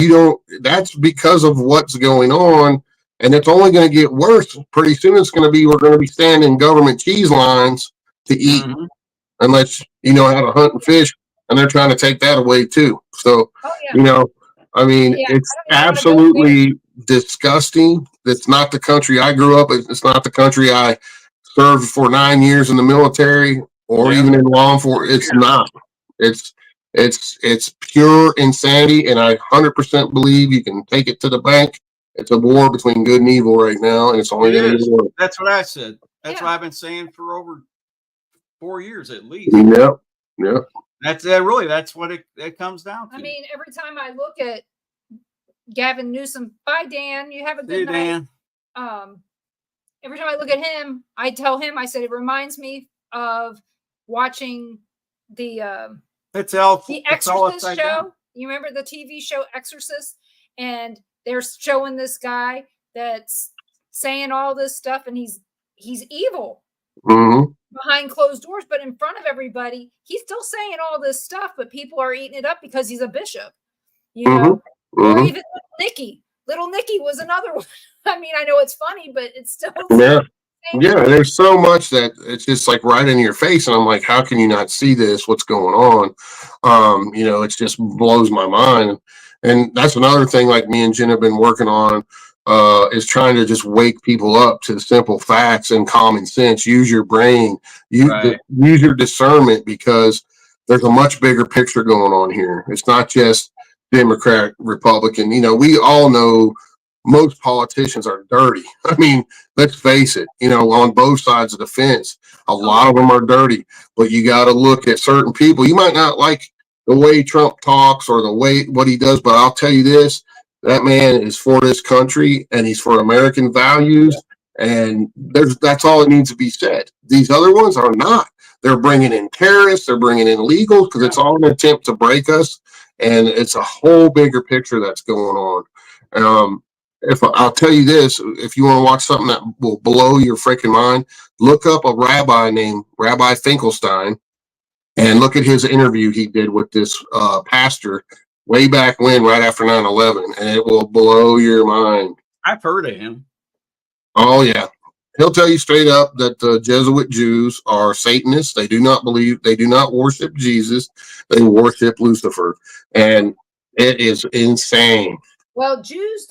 that's because of what's going on, and it's only going to get worse. Pretty soon we're going to be standing in government cheese lines to eat, unless, how to hunt and fish, and they're trying to take that away too. So, I mean, it's absolutely disgusting. It's not the country I grew up in. It's not the country I served for 9 years in the military or even in law enforcement. It's not. It's pure insanity, and I 100% believe you can take it to the bank. It's a war between good and evil right now, and it's only going to get worse. That's what I said. That's what I've been saying for over 4 years at least. Yep. That's that's what it comes down to. I mean, every time I look at Gavin Newsom, bye Dan, you have a good night. Dan. Every time I look at him, I tell him, I said, it reminds me of watching the Exorcist show. Down. You remember the TV show Exorcist? And they're showing this guy that's saying all this stuff, and he's evil behind closed doors, but in front of everybody, he's still saying all this stuff, but people are eating it up because he's a bishop, or even Little Nicky was another one. I mean, I know it's funny, but it's still there's so much that it's just like right in your face, and I'm like, how can you not see this? What's going on? It just blows my mind. And that's another thing, like me and Jen have been working on, is trying to just wake people up to simple facts and common sense. Use your brain, use your discernment, because there's a much bigger picture going on here. It's not just Democrat, Republican. We all know most politicians are dirty. I mean, let's face it, on both sides of the fence, a lot of them are dirty, but you got to look at certain people. You might not like the way Trump talks or the way what he does, but I'll tell you this, that man is for this country, and he's for American values, And that's all it needs to be said. These other ones are not. They're bringing in terrorists. They're bringing in illegals because it's all an attempt to break us. And it's a whole bigger picture that's going on. If I'll tell you this, if you want to watch something that will blow your freaking mind, look up a rabbi named Rabbi Finkelstein and look at his interview he did with this pastor way back when, right after 9/11, and it will blow your mind. I've heard of him. Oh, yeah. He'll tell you straight up that the Jesuit Jews are Satanists. They do not worship Jesus. They worship Lucifer. And it is insane. Well, Jews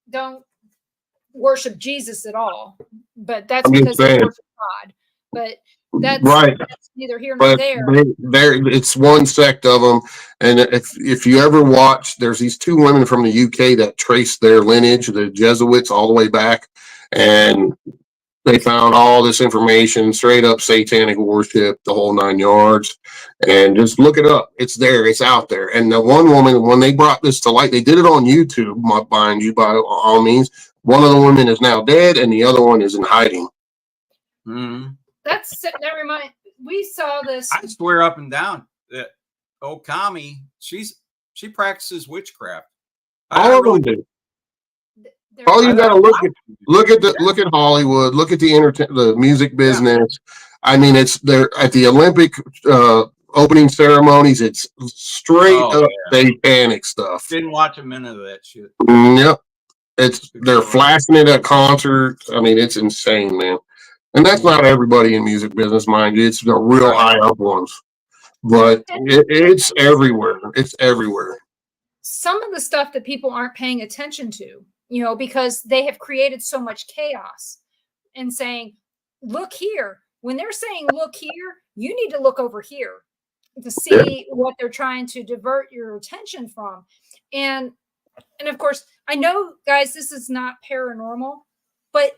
don't worship Jesus at all, but that's because they worship God. But that's neither here nor there. It's one sect of them. And if you ever watch, there's these two women from the UK that trace their lineage, the Jesuits, all the way back. And they found all this information, straight up satanic worship, the whole 9 yards. And just look it up. It's there. It's out there. And the one woman, when they brought this to light, they did it on YouTube, mind you, by all means. One of the women is now dead, and the other one is in hiding. Mm-hmm. We saw this. I swear up and down that Okami, she practices witchcraft. All of them do. All you gotta look at Hollywood, look at the music business. Yeah. I mean, it's there at the Olympic opening ceremonies. It's straight up satanic stuff. Didn't watch a minute of that shit. Yep, they're flashing it at concerts. I mean, it's insane, man. And that's not everybody in music business, mind you. It's the real high up ones, but it's everywhere. It's everywhere. Some of the stuff that people aren't paying attention to, because they have created so much chaos and saying, look here. When they're saying, look here, you need to look over here to see what they're trying to divert your attention from. And of course, I know, guys, this is not paranormal, but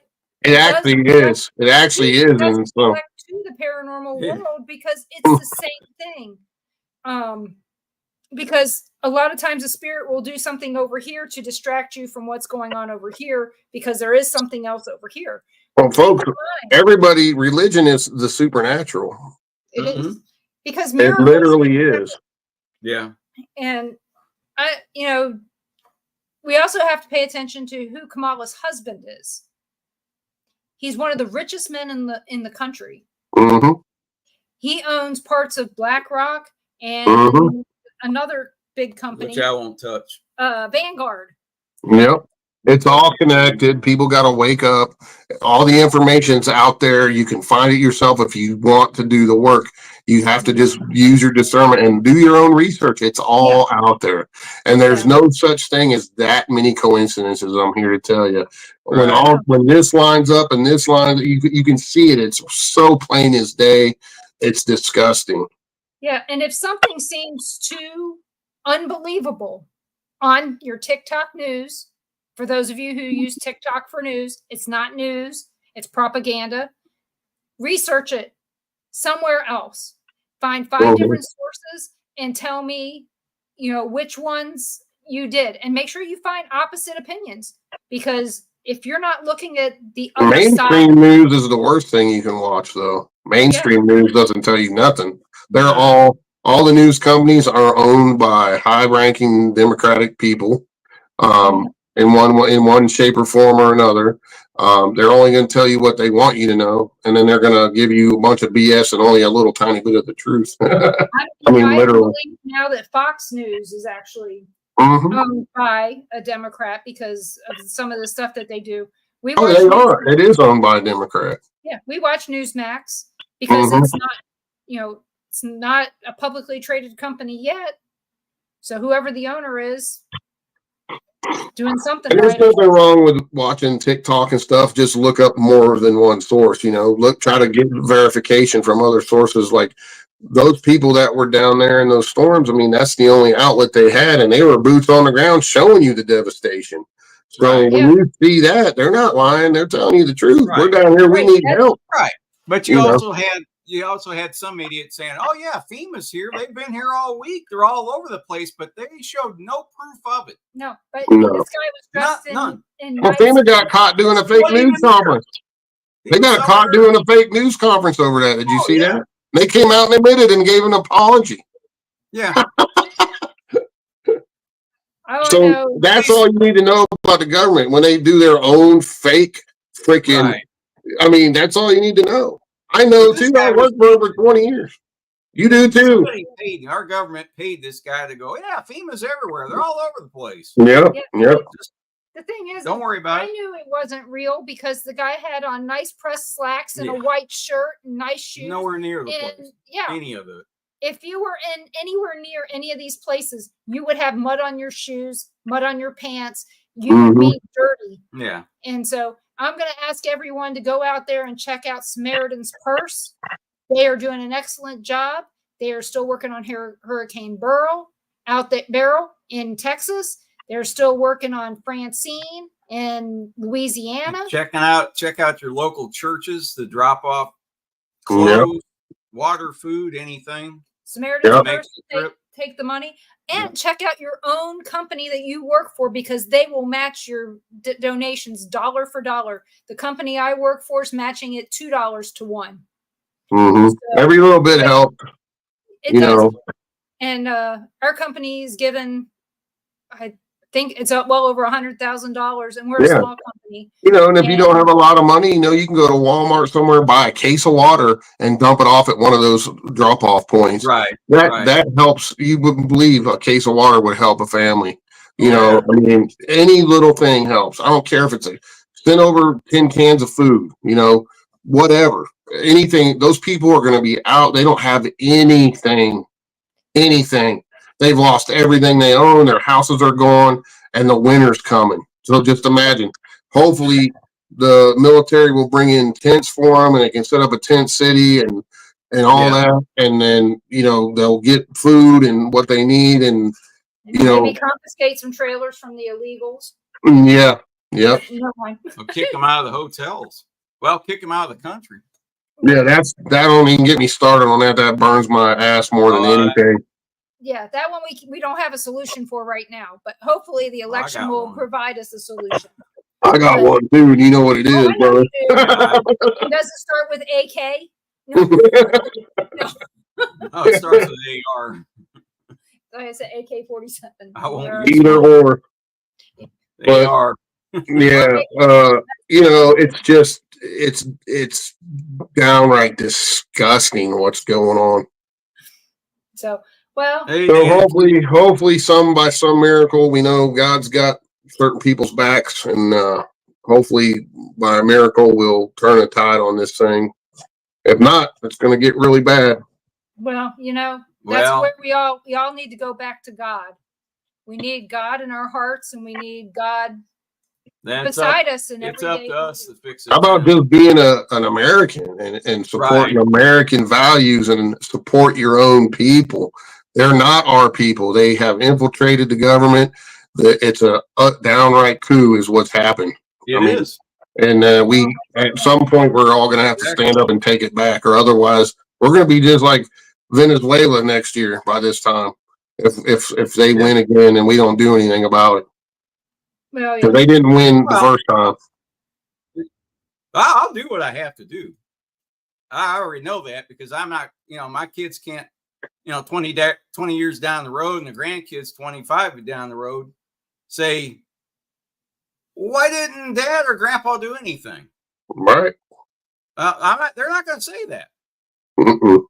it actually is. It actually is. And so, to the paranormal world, because it's the same thing. Because a lot of times a spirit will do something over here to distract you from what's going on over here, because there is something else over here. Well, folks, religion is the supernatural. It is. Because it literally is. Yeah. And we also have to pay attention to who Kamala's husband is. He's one of the richest men in the country. Mm-hmm. He owns parts of BlackRock and another big company, which I won't touch. Vanguard. Yep. It's all connected. People got to wake up. All the information's out there. You can find it yourself if you want to do the work. You have to just use your discernment and do your own research. It's all out there. And there's no such thing as that many coincidences, I'm here to tell you. When this lines up and this lines, you can see it. It's so plain as day. It's disgusting. Yeah, and if something seems too unbelievable on your TikTok news, for those of you who use TikTok for news, it's not news, it's propaganda. Research it somewhere else. Find 5 different sources and tell me, which ones you did. And make sure you find opposite opinions, because if you're not looking at the other mainstream news is the worst thing you can watch, though. Mainstream news doesn't tell you nothing. They're all the news companies are owned by high-ranking Democratic people. In one shape or form or another. They're only going to tell you what they want you to know, and then they're going to give you a bunch of BS and only a little tiny bit of the truth. I mean, literally. Now that Fox News is actually owned by a Democrat because of some of the stuff that they do. They are. It is owned by a Democrat. Yeah, we watch Newsmax because it's not, it's not a publicly traded company yet. So whoever the owner is, doing something. There's nothing wrong with watching TikTok and stuff. Just look up more than one source. Try to get verification from other sources. Like those people that were down there in those storms. I mean, that's the only outlet they had, and they were boots on the ground showing you the devastation. So when you see that, they're not lying. They're telling you the truth. We're down here. We need help. Right. But you also had you also had some idiot saying, "Oh yeah, FEMA's here. They've been here all week. They're all over the place," but they showed no proof of it. No, but No. this guy was dressed None. in Well, nice. FEMA got caught doing a fake Wasn't news even there. conference. They got caught doing a fake news conference over that. Did you see yeah. that? They came out and admitted and gave an apology. Yeah. So that's all you need to know about the government when they do their own fake freaking. Right. I mean, that's all you need to know. I know But this too. guy I worked for over 20 years. You do too. Somebody paid, our government paid this guy to go, yeah, FEMA's everywhere. They're all over the place. Yep. The thing is, Don't worry about I it. knew it wasn't real because the guy had on nice pressed slacks and a white shirt and nice shoes. Nowhere near the place. Yeah. Any of it. If you were in anywhere near any of these places, you would have mud on your shoes, mud on your pants. You would be dirty. Yeah. And so I'm going to ask everyone to go out there and check out Samaritan's Purse. They are doing an excellent job. They are still working on Hurricane Beryl in Texas. They're still working on Francine in Louisiana. Check out your local churches to drop off clothes, water, food, anything. Samaritan's Purse, take the money. And check out your own company that you work for because they will match your donations dollar for dollar. The company I work for is matching it $2 to 1. So, every little bit helps. It does. And our company is given, I think it's well over $100,000, and we're a small company. And if you don't have a lot of money, you can go to Walmart somewhere, buy a case of water, and dump it off at one of those drop-off points. Right. That helps. You wouldn't believe a case of water would help a family. I mean, any little thing helps. I don't care if it's send over 10 cans of food. Whatever. Anything. Those people are going to be out. They don't have anything. They've lost everything they own. Their houses are gone, and the winter's coming. So just imagine. Hopefully, the military will bring in tents for them, and they can set up a tent city and all that. And then they'll get food and what they need, and maybe confiscate some trailers from the illegals. Yeah. Or kick them out of the hotels. Well, kick them out of the country. Yeah, that don't even get me started on that. That burns my ass more than anything. Yeah, that one we don't have a solution for right now, but hopefully the election will provide us a solution. I got one, dude. You know what it is, brother. Does it start with AK? No. No, it starts with AR. I said AK-47. I won't either or. AR. Yeah, it's downright disgusting what's going on. So hopefully by some miracle, we know God's got certain people's backs, and hopefully by a miracle we'll turn a tide on this thing. If not, it's going to get really bad. Well, that's where we all need to go back to God. We need God in our hearts, and we need God beside us. And it's up to us to fix it. How about just being an American and supporting American values and support your own people? They're not our people. They have infiltrated the government. It's a downright coup is what's happened. It is. And we, at some point, we're all going to have to stand up and take it back, or otherwise we're going to be just like Venezuela next year by this time. If they win again and we don't do anything about it. Well, because they didn't win the first time. I'll do what I have to do. I already know that because I'm not, my kids can't, 20 years down the road and the grandkids 25 down the road say, why didn't dad or grandpa do anything? Right. They're not going to say that. Mm-mm.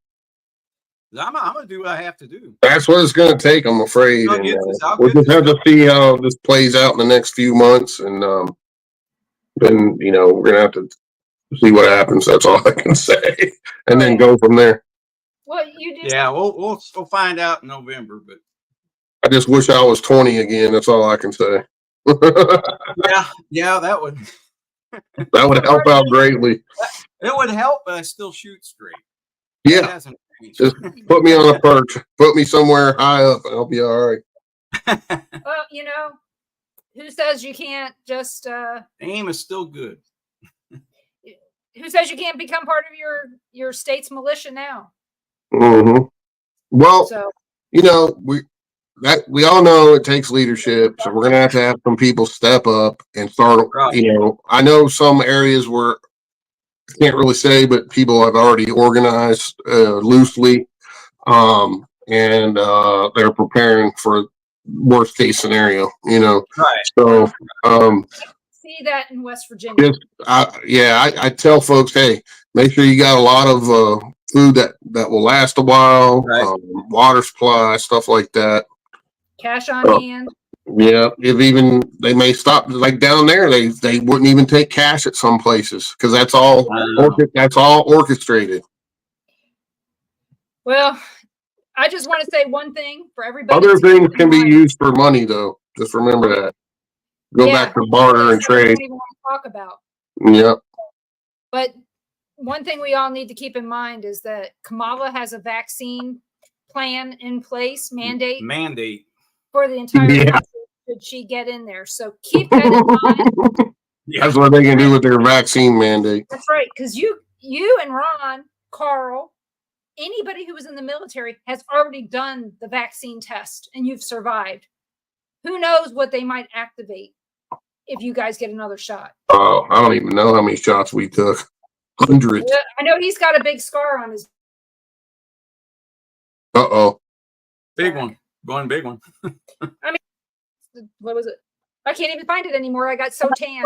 I'm going to do what I have to do. That's what it's going to take, I'm afraid. We'll just have to see how this plays out in the next few months. And then, we're going to have to see what happens. That's all I can say. And then go from there. Well, you just we'll find out in November, but I just wish I was 20 again. That's all I can say. yeah, that would help out greatly. It would help, but I still shoot straight. Yeah. Just put me on a perch. Put me somewhere high up and I'll be all right. Well, who says you can't just aim is still good. who says you can't become part of your state's militia now? Mm-hmm. Well, So we all know it takes leadership, so we're gonna have some people step up and start. Right. I know some areas where I can't really say, but people have already organized loosely, and they're preparing for worst case scenario. Right. So see that in West Virginia. I tell folks, hey, make sure you got a lot of food that will last a while, Right. water supply, stuff like that. Cash on hand. Yeah, if even they may stop, like down there, they wouldn't even take cash at some places because that's all orchestrated. Well, I just want to say one thing for everybody. Other things can be used for money, though. Just remember that. Go back to barter and trade. I don't even want to talk about. Yep. But one thing we all need to keep in mind is that Kamala has a vaccine plan in place, mandate for the entire country should she get in there. So keep that in mind. That's what they can do with their vaccine mandate. That's right, because you and Ron, Carl, anybody who was in the military has already done the vaccine test and you've survived. Who knows what they might activate if you guys get another shot? Oh, I don't even know how many shots we took. Hundreds. Yeah, I know he's got a big scar on his. Uh-oh. Big one. Going big one. I mean, what was it? I can't even find it anymore. I got so tan.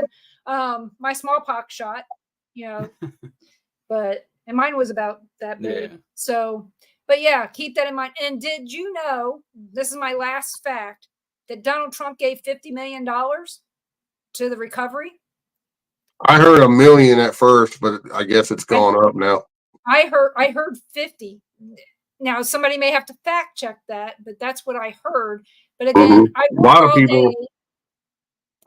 My smallpox shot, and mine was about that big. Yeah. So, but yeah, keep that in mind. And did you know, this is my last fact, that Donald Trump gave $50 million to the recovery? I heard $1 million at first, but I guess it's gone up now. I heard 50. Now somebody may have to fact check that, but that's what I heard. But again, a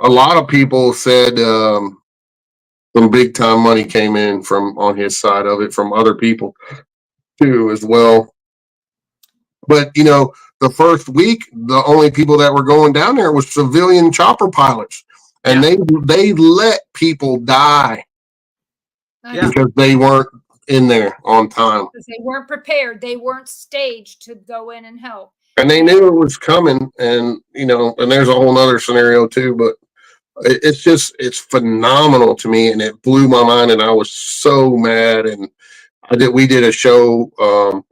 lot of people said some big time money came in from on his side of it from other people too as well. But the first week, the only people that were going down there was civilian chopper pilots, and they let people die because they weren't in there on time. Because they weren't prepared. They weren't staged to go in and help. And they knew it was coming, and and there's a whole other scenario too, but it's phenomenal to me, and it blew my mind, and I was so mad. And we did a show.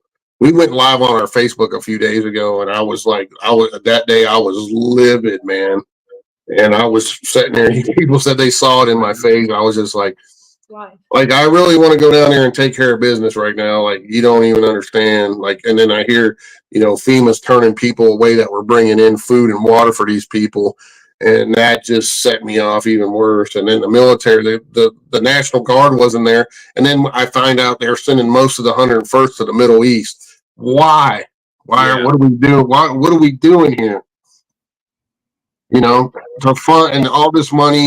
We went live on our Facebook a few days ago, and I was that day I was livid, man. And I was sitting there. People said they saw it in my face. I was just like, I really want to go down there and take care of business right now. Like, you don't even understand. And then I hear, FEMA's turning people away that were bringing in food and water for these people. And that just set me off even worse. And then the military, the National Guard wasn't there. And then I find out they're sending most of the 101st to the Middle East. Why? What do we do? What are we doing here? To fund, and all this money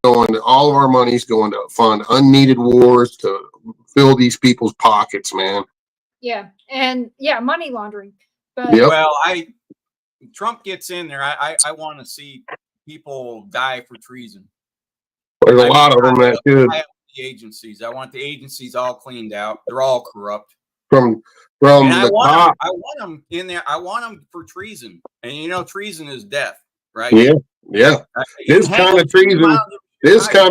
all of our money's going to fund unneeded wars to fill these people's pockets, man. Yeah. And money laundering. But well, Trump gets in there. I want to see people die for treason. There's a lot of them that could. The agencies. I want the agencies all cleaned out. They're all corrupt. From the top. I want them in there. I want them for treason. And treason is death, right? Yeah. This kind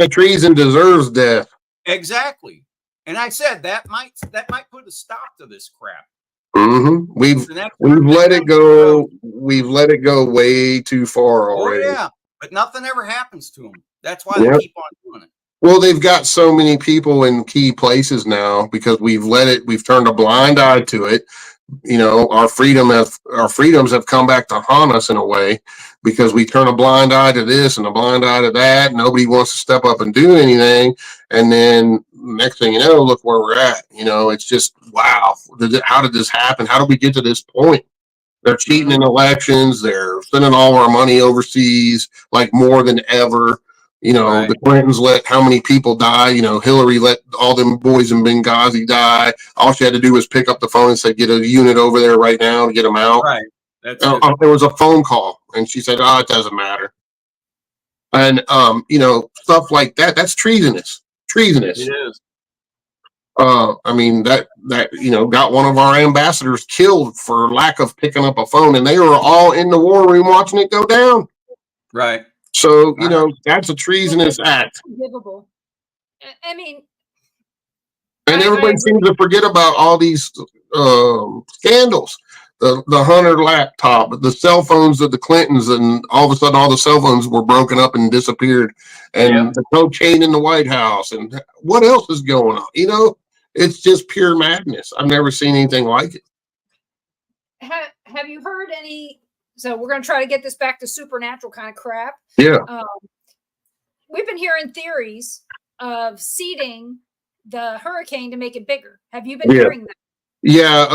of treason deserves death. Exactly. And I said that might put a stop to this crap. Mm-hmm. We've let it go. We've let it go way too far already. Oh yeah, but nothing ever happens to them. That's why they keep on doing it. Well, they've got so many people in key places now because we've turned a blind eye to it. Our freedoms have come back to haunt us in a way because we turn a blind eye to this and a blind eye to that. Nobody wants to step up and do anything. And then next thing you know, look where we're at. It's just, wow. How did this happen? How did we get to this point? They're cheating in elections. They're spending all our money overseas, more than ever. Right. The Clintons let how many people die? Hillary let all them boys in Benghazi die. All she had to do was pick up the phone and say, get a unit over there right now to get them out. Right. There was a phone call, and she said, it doesn't matter. And, stuff like that, that's treasonous. treasonous. It is. I mean, that got one of our ambassadors killed for lack of picking up a phone, and they were all in the war room watching it go down. Right. So, that's a treasonous act. Unforgivable. I mean, and everybody seems to forget about all these scandals. The Hunter laptop, the cell phones of the Clintons, and all of a sudden all the cell phones were broken up and disappeared, and the cocaine in the White House, and what else is going on? It's just pure madness. I've never seen anything like it. Have you heard any? So we're going to try to get this back to supernatural kind of crap. Yeah. We've been hearing theories of seeding the hurricane to make it bigger. Have you been hearing that? Yeah.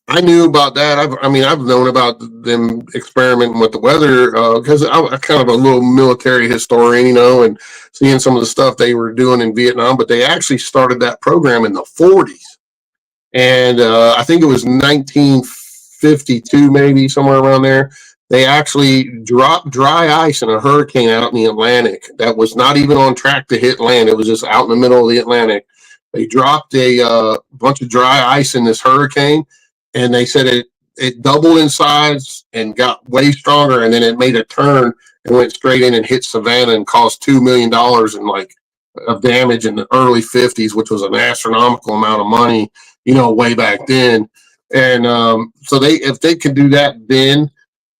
I knew about that. I've known about them experimenting with the weather because I'm kind of a little military historian, and seeing some of the stuff they were doing in Vietnam. But they actually started that program in the 40s, and I think it was 1952, maybe somewhere around there. They actually dropped dry ice in a hurricane out in the Atlantic that was not even on track to hit land. It was just out in the middle of the Atlantic. They dropped a bunch of dry ice in this hurricane. And they said it doubled in size and got way stronger, and then it made a turn and went straight in and hit Savannah and caused $2 million of damage in the early 50s, which was an astronomical amount of money, way back then. And so if they could do that then,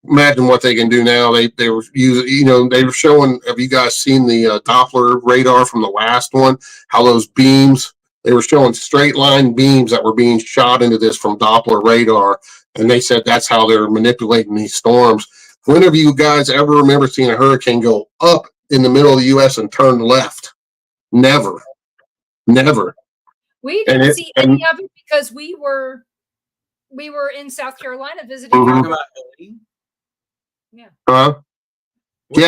imagine what they can do now. They were using, they were showing. Have you guys seen the Doppler radar from the last one? How those beams. They were showing straight line beams that were being shot into this from Doppler radar. And they said that's how they're manipulating these storms. When have you guys ever remember seeing a hurricane go up in the middle of the U.S. and turn left? Never. We didn't see any of it because we were in South Carolina visiting. Talking about Helene? Yeah.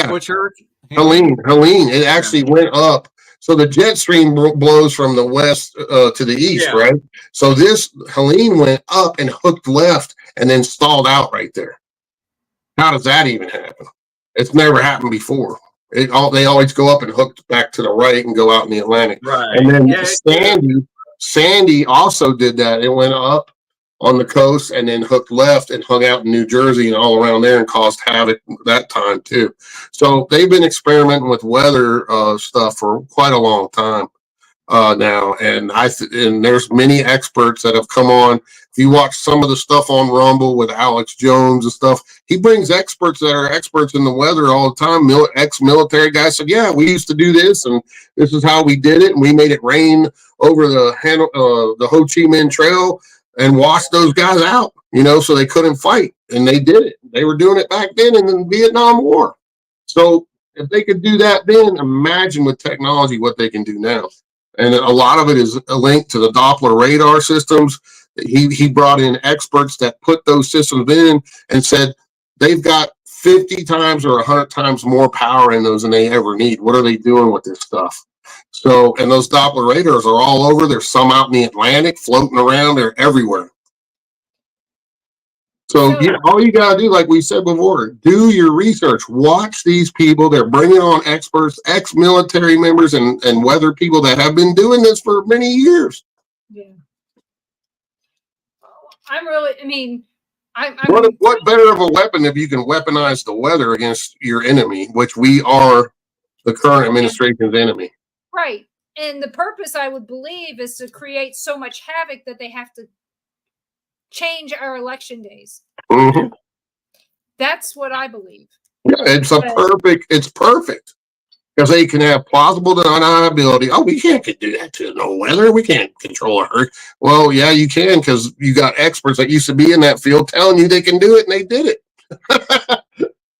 Which hurricane? Helene. It actually went up. So the jet stream blows from the west to the east, right? So this Helene went up and hooked left and then stalled out right there. How does that even happen? It's never happened before. They always go up and hook back to the right and go out in the Atlantic. Right. And then Sandy also did that. It went up on the coast and then hooked left and hung out in New Jersey and all around there and caused havoc that time too. So they've been experimenting with weather stuff for quite a long time now. And and there's many experts that have come on. If you watch some of the stuff on Rumble with Alex Jones and stuff, he brings experts that are experts in the weather all the time. Ex-military guys said, yeah, we used to do this and this is how we did it. And we made it rain over the Ho Chi Minh Trail and washed those guys out, so they couldn't fight. And they did it. They were doing it back then in the Vietnam War. So if they could do that then, imagine with technology what they can do now. And a lot of it is linked to the Doppler radar systems. He brought in experts that put those systems in and said they've got 50 times or 100 times more power in those than they ever need. What are they doing with this stuff? So, and those Doppler radars are all over. There's some out in the Atlantic floating around. They're everywhere. So, all you got to do, like we said before, do your research. Watch these people. They're bringing on experts, ex-military members, and weather people that have been doing this for many years. Yeah. What better of a weapon if you can weaponize the weather against your enemy, which we are the current administration's enemy. Right. And the purpose, I would believe, is to create so much havoc that they have to change our election days. Mm-hmm. That's what I believe. Yeah, it's perfect. Because they can have plausible deniability. Oh, we can't do that to no weather. We can't control a hurricane. Well, yeah, you can, because you got experts that used to be in that field telling you they can do it, and they did it.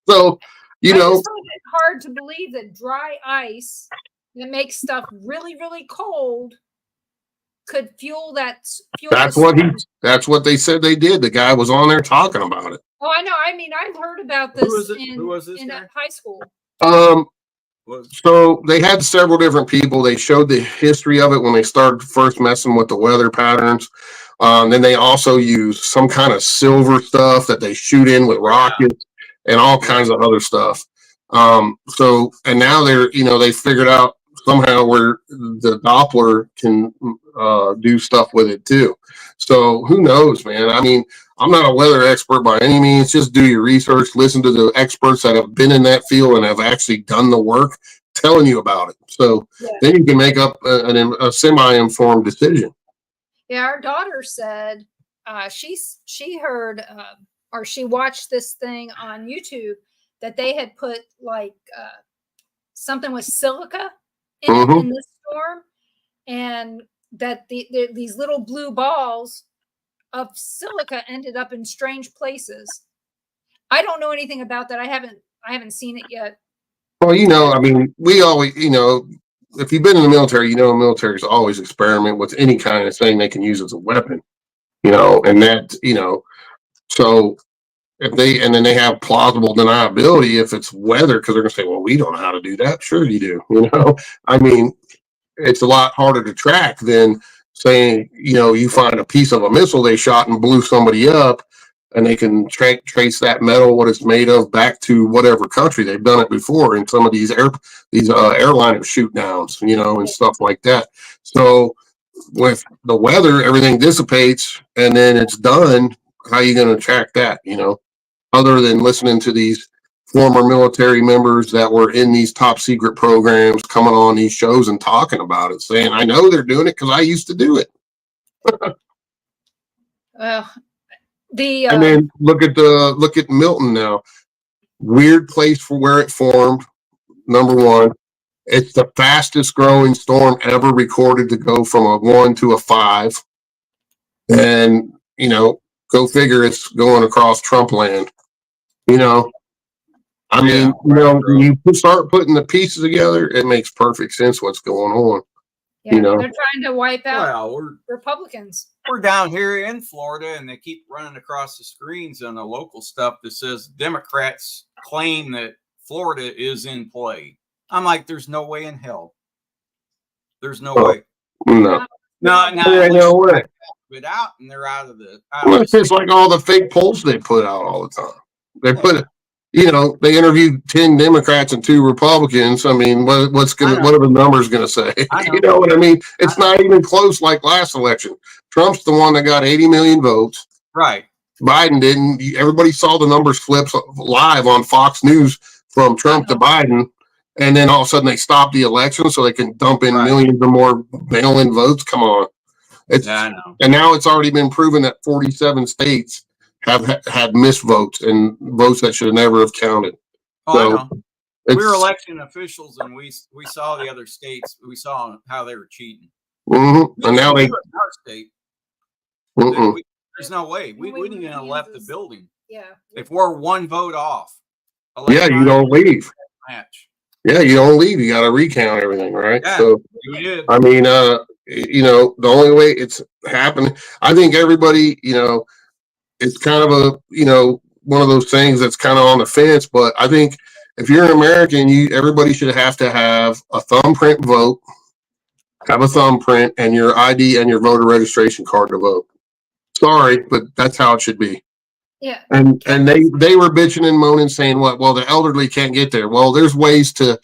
So, I just find it hard to believe that dry ice that makes stuff really, really cold could fuel that. That's what they said they did. The guy was on there talking about it. Oh, I know. I've heard about this Who was this in guy? high school. So they had several different people. They showed the history of it when they started first messing with the weather patterns. Then they also use some kind of silver stuff that they shoot in with rockets and all kinds of other stuff. And now they figured out somehow where the Doppler can do stuff with it too. So who knows, man? I mean, I'm not a weather expert by any means. Just do your research, listen to the experts that have been in that field and have actually done the work telling you about it. So then you can make up a semi-informed decision. Yeah, our daughter said she heard or she watched this thing on YouTube that they had put like something with silica in it in this storm, and that these little blue balls of silica ended up in strange places. I don't know anything about that. I haven't seen it yet. Well, you know, I mean, we always, you know, if you've been in the military, you know, militaries always experiment with any kind of thing they can use as a weapon, you know, and that, you know, so if they, and then they have plausible deniability if it's weather, because they're going to say, well, we don't know how to do that. Sure, you do. You know, I mean, it's a lot harder to track than saying, you know, you find a piece of a missile they shot and blew somebody up, and they can trace that metal, what it's made of, back to whatever country. They've done it before in some of these airliner shoot downs, you know, and stuff like that. So with the weather, everything dissipates and then it's done. How are you going to track that, you know, other than listening to these former military members that were in these top secret programs coming on these shows and talking about it, saying, I know they're doing it because I used to do it. Well, and then look at Milton now. Weird place for where it formed. Number one, it's the fastest growing storm ever recorded to go from a 1 to a 5. And, you know, go figure it's going across Trump land. You know, I mean, you know, you start putting the pieces together, it makes perfect sense what's going on. Yeah, you know, they're trying to wipe out Republicans. We're down here in Florida, and they keep running across the screens on the local stuff that says Democrats claim that Florida is in play. I'm like, there's no way in hell. There's no way. No. No way. But out, and they're out of the. It's like all the fake polls they put out all the time. They put it. You know, they interviewed 10 Democrats and 2 Republicans. I mean, what are the numbers going to say? You know what I mean? It's not even close like last election. Trump's the one that got 80 million votes. Right. Biden didn't. Everybody saw the numbers flips live on Fox News from Trump to Biden. And then all of a sudden they stopped the election so they can dump in millions of more mail-in votes. Come on. I know. And now it's already been proven that 47 states have had missed votes and votes that should have never have counted. Oh, so I know. We were election officials, and we saw the other states. We saw how they were cheating. Mm-hmm. And now they. Our state. There's no way we wouldn't even have left the building. Yeah. If we're one vote off. Yeah, you don't leave. Match. Yeah, you don't leave. You got to recount everything, right? Yeah, so we did. I mean, you know, the only way it's happening. I think everybody, you know. It's kind of a, you know, one of those things that's kind of on the fence. But I think if you're an American, everybody should have to have a thumbprint vote, have a thumbprint, and your ID and your voter registration card to vote. Sorry, but that's how it should be. Yeah. And they were bitching and moaning, saying, well, the elderly can't get there. Well, there's ways to.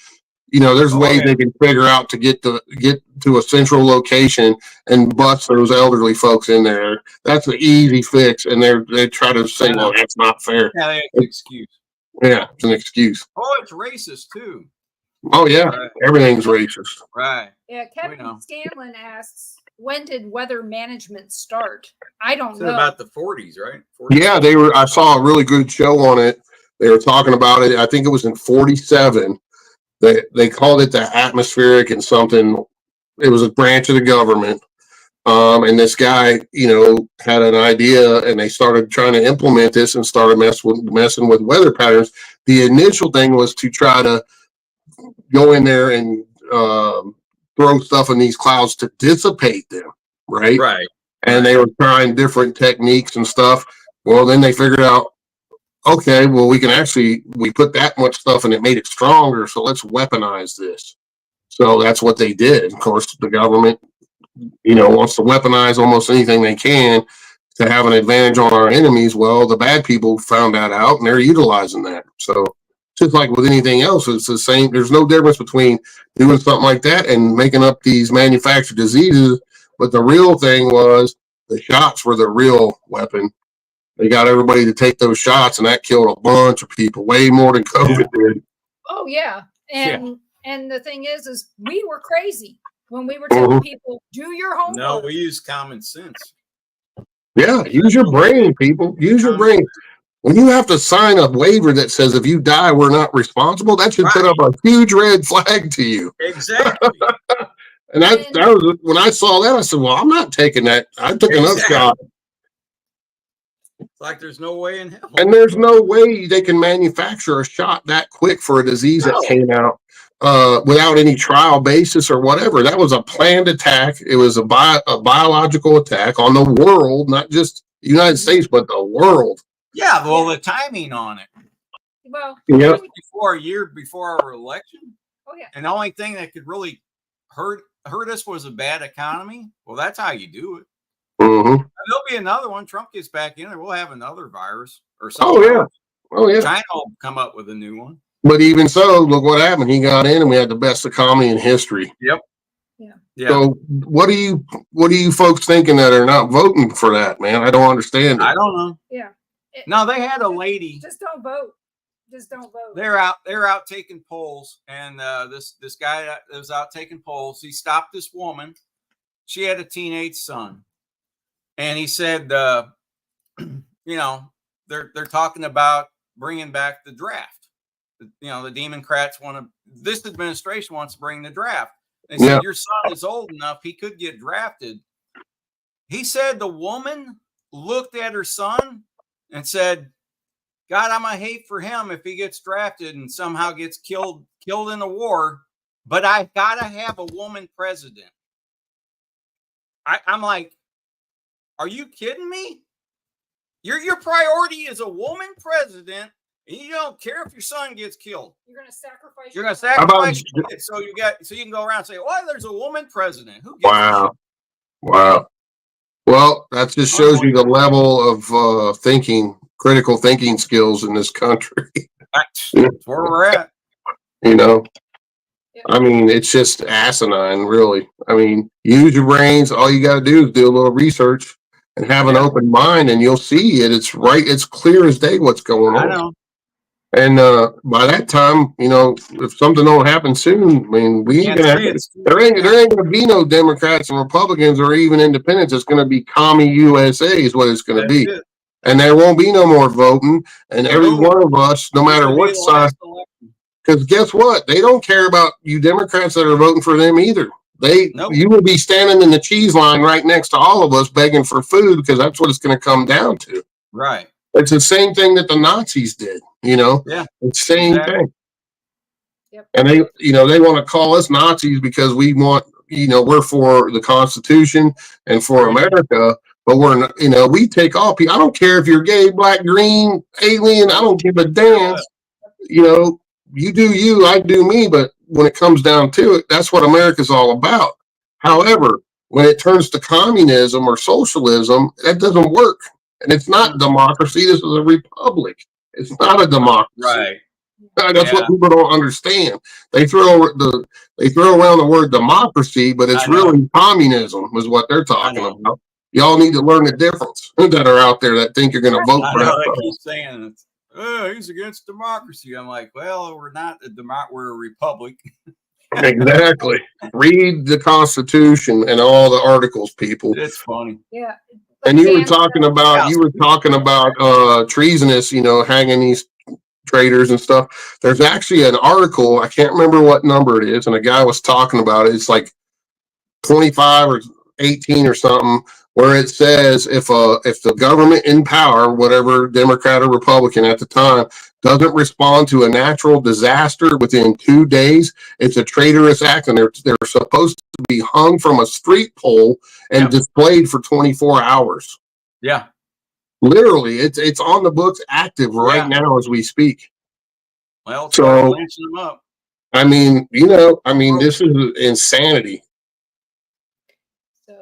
You know, there's ways they can figure out to get to a central location and bust those elderly folks in there. That's an easy fix, and they try to say, "Well, that's not fair." Yeah, it's an excuse. Yeah, it's an excuse. Oh, it's racist too. Oh yeah, everything's racist. Right. Yeah, Kevin Scanlon asks, when did weather management start? I don't know. About the 40s, right? 40s. Yeah, they were. I saw a really good show on it. They were talking about it. I think it was in 47. They called it the atmospheric and something. It was a branch of the government. And this guy, you know, had an idea, and they started trying to implement this and started messing with weather patterns. The initial thing was to try to go in there and throw stuff in these clouds to dissipate them, right? Right. And they were trying different techniques and stuff. Well, then they figured out, okay, well, we put that much stuff and it made it stronger, so let's weaponize this. So that's what they did. Of course, the government, you know, wants to weaponize almost anything they can to have an advantage on our enemies. Well, the bad people found that out, and they're utilizing that. So Just like with anything else, it's the same. There's no difference between doing something like that and making up these manufactured diseases. But the real thing was the shots were the real weapon. They got everybody to take those shots, and that killed a bunch of people, way more than COVID did. Oh yeah, and the thing is we were crazy when we were telling people, do your homework. No, we use common sense. Yeah, use your brain, people. Use your brain. When you have to sign a waiver that says if you die, we're not responsible, that should put up a huge red flag to you. Exactly. And that was when I saw that, I said, well, I'm not taking that. I took another shot. It's like there's no way in hell. And there's no way they can manufacture a shot that quick for a disease that came out without any trial basis or whatever. That was a planned attack. It was a biological attack on the world, not just the United States, but the world. Yeah, well, the timing on it. Well, a year before our election. Oh yeah. And the only thing that could really hurt us was a bad economy. Well, that's how you do it. Mm-hmm. There'll be another one. Trump gets back in there. We'll have another virus or something. Oh yeah. China will come up with a new one. But even so, look what happened. He got in, and we had the best economy in history. Yep. Yeah. So what are you folks thinking that are not voting for that, man? I don't understand it. I don't know. Yeah. No, they had a lady. Just don't vote. Just don't vote. They're out taking polls, and this guy that was out taking polls, he stopped this woman. She had a teenage son, and he said, you know, they're talking about bringing back the draft. You know, the Democrats this administration wants to bring the draft. They said, your son is old enough, he could get drafted. He said the woman looked at her son and said, God, I'm gonna hate for him if he gets drafted and somehow gets killed in a war, but I gotta have a woman president. I'm like, are you kidding me? Your priority is a woman president, and you don't care if your son gets killed. You're gonna sacrifice. You're gonna sacrifice it so you can go around and say, well, there's a woman president. Who gives a shit? Wow. Well, that just shows you the level of critical thinking skills in this country. That's where we're at. You know, I mean, it's just asinine, really. I mean, use your brains. All you got to do is do a little research and have an open mind, and you'll see it. It's right. It's clear as day what's going on. I know. And by that time, you know, if something don't happen soon, I mean, there ain't gonna be no Democrats and Republicans or even independents. It's gonna be commie USA is what it's gonna be. And there won't be no more voting. And every one of us, no matter what side, because guess what? They don't care about you Democrats that are voting for them either. You will be standing in the cheese line right next to all of us begging for food because that's what it's going to come down to. Right. It's the same thing that the Nazis did, you know? Yeah. It's the same thing. Yep. And they want to call us Nazis because we want, we're for the Constitution and for America, but we're not, we take all people. I don't care if you're gay, black, green, alien. I don't give a damn. You do you, I do me. But when it comes down to it, that's what America's all about. However, when it turns to communism or socialism, that doesn't work. And it's not democracy. This is a republic. It's not a democracy. Right. That's what people don't understand. They throw around the word democracy, but it's really communism is what they're talking about. Y'all need to learn the difference that are out there that think you're going to vote for that. They keep saying, he's against democracy. I'm like, well, we're not we're a republic. Exactly. Read the Constitution and all the articles, people. It's funny. Yeah. And you were talking about treasonous, hanging these traitors and stuff. There's actually an article, I can't remember what number it is, and a guy was talking about it. It's like 25 or 18 or something, where it says if the government in power, whatever Democrat or Republican at the time, doesn't respond to a natural disaster within 2 days, it's a traitorous act, and they're supposed to be hung from a street pole and displayed for 24 hours. Yeah. Literally, it's on the books active right now as we speak. Well, so lynching them up. I mean, this is insanity.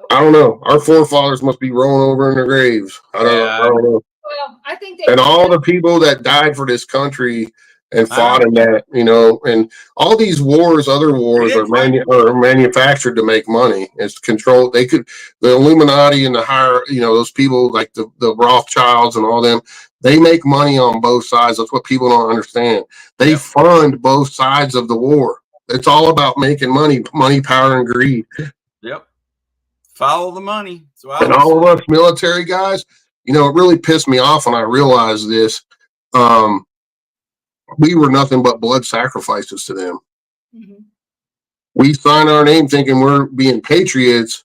I don't know. Our forefathers must be rolling over in their graves. I don't know. Well, I think and all the people that died for this country and fought in that, and all these wars, other wars are manufactured to make money. It's control. The Illuminati and the higher, those people like the Rothschilds and all them, they make money on both sides. That's what people don't understand. They fund both sides of the war. It's all about making money, power, and greed. Yep. Follow the money. And all of us military guys, it really pissed me off when I realized this. We were nothing but blood sacrifices to them. Mm-hmm. We sign our name thinking we're being patriots,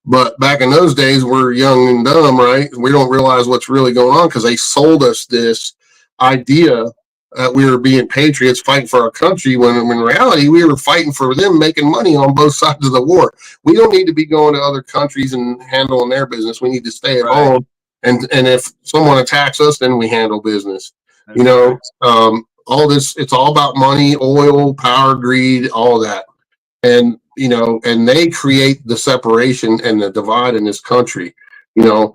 but back in those days, we're young and dumb, right? We don't realize what's really going on because they sold us this idea that we were being patriots fighting for our country, when in reality, we were fighting for them, making money on both sides of the war. We don't need to be going to other countries and handling their business. We need to stay at home. And if someone attacks us, then we handle business. All this, it's all about money, oil, power, greed, all that. And, and they create the separation and the divide in this country. I don't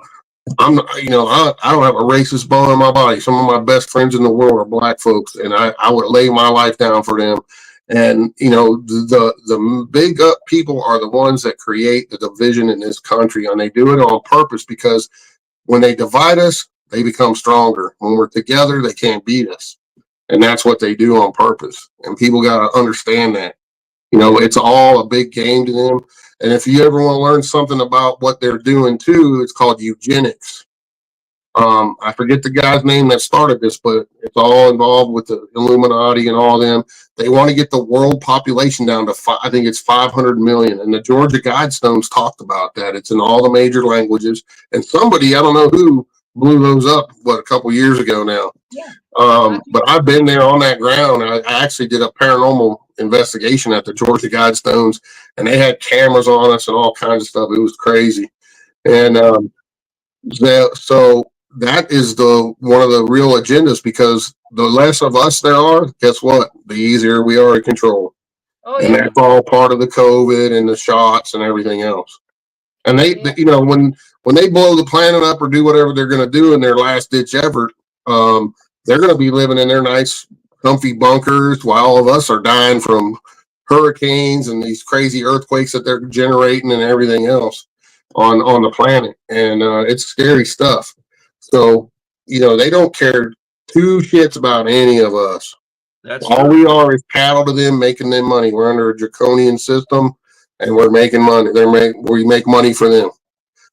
have a racist bone in my body. Some of my best friends in the world are black folks, and I would lay my life down for them. And, the big up people are the ones that create the division in this country, and they do it on purpose because when they divide us, they become stronger. When we're together, they can't beat us. And that's what they do on purpose. And people got to understand that. It's all a big game to them. And if you ever want to learn something about what they're doing too, it's called eugenics. I forget the guy's name that started this, but it's all involved with the Illuminati and all them. They want to get the world population down to, I think it's 500 million. And the Georgia Guidestones talked about that. It's in all the major languages. And somebody, I don't know who, blew those up, a couple years ago now. Yeah. But I've been there on that ground. I actually did a paranormal investigation at the Georgia Guidestones, and they had cameras on us and all kinds of stuff. It was crazy. And so that is one of the real agendas, because the less of us there are, guess what? The easier we are to control. Oh, yeah. And that's all part of the COVID and the shots and everything else. And they when they blow the planet up or do whatever they're going to do in their last ditch effort, they're going to be living in their nice, comfy bunkers while all of us are dying from hurricanes and these crazy earthquakes that they're generating and everything else on the planet. And it's scary stuff. So, they don't care two shits about any of us. That's all we are is cattle to them, making them money. We're under a draconian system, and we're making money. We make money for them.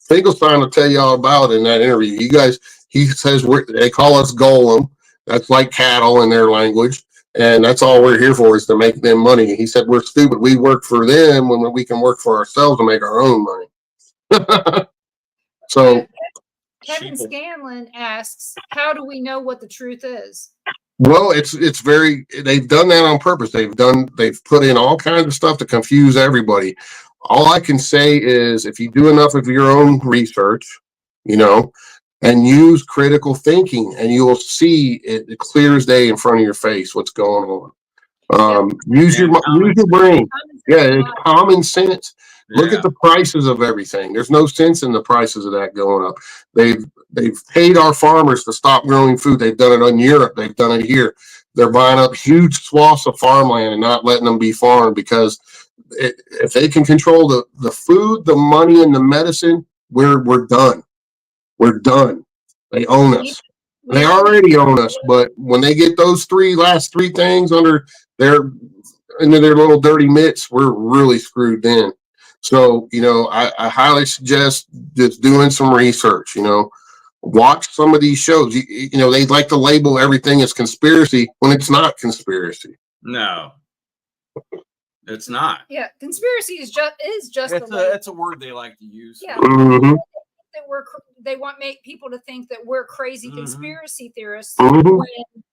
Finkelstein will tell you all about it in that interview. You guys, he says they call us Golem. That's like cattle in their language. And that's all we're here for, is to make them money. He said, we're stupid. We work for them when we can work for ourselves and make our own money. So Kevin Scanlon asks, how do we know what the truth is? Well, they've done that on purpose. They've put in all kinds of stuff to confuse everybody. All I can say is, if you do enough of your own research, and use critical thinking, and you will see it clear as day in front of your face what's going on. Use your brain. It's common sense. Yeah. Look at the prices of everything. There's no sense in the prices of that going up. They've paid our farmers to stop growing food. They've done it in Europe. They've done it here. They're buying up huge swaths of farmland and not letting them be farmed, because if they can control the food, the money, and the medicine, we're done. We're done. They own us. They already own us, but when they get those last three things into their little dirty mitts, we're really screwed then. So, I highly suggest just doing some research. Watch some of these shows. They like to label everything as conspiracy when it's not conspiracy. No, it's not. Yeah, conspiracy is just it's a word they like to use. Yeah. Mm-hmm. They want people to think that we're crazy conspiracy theorists when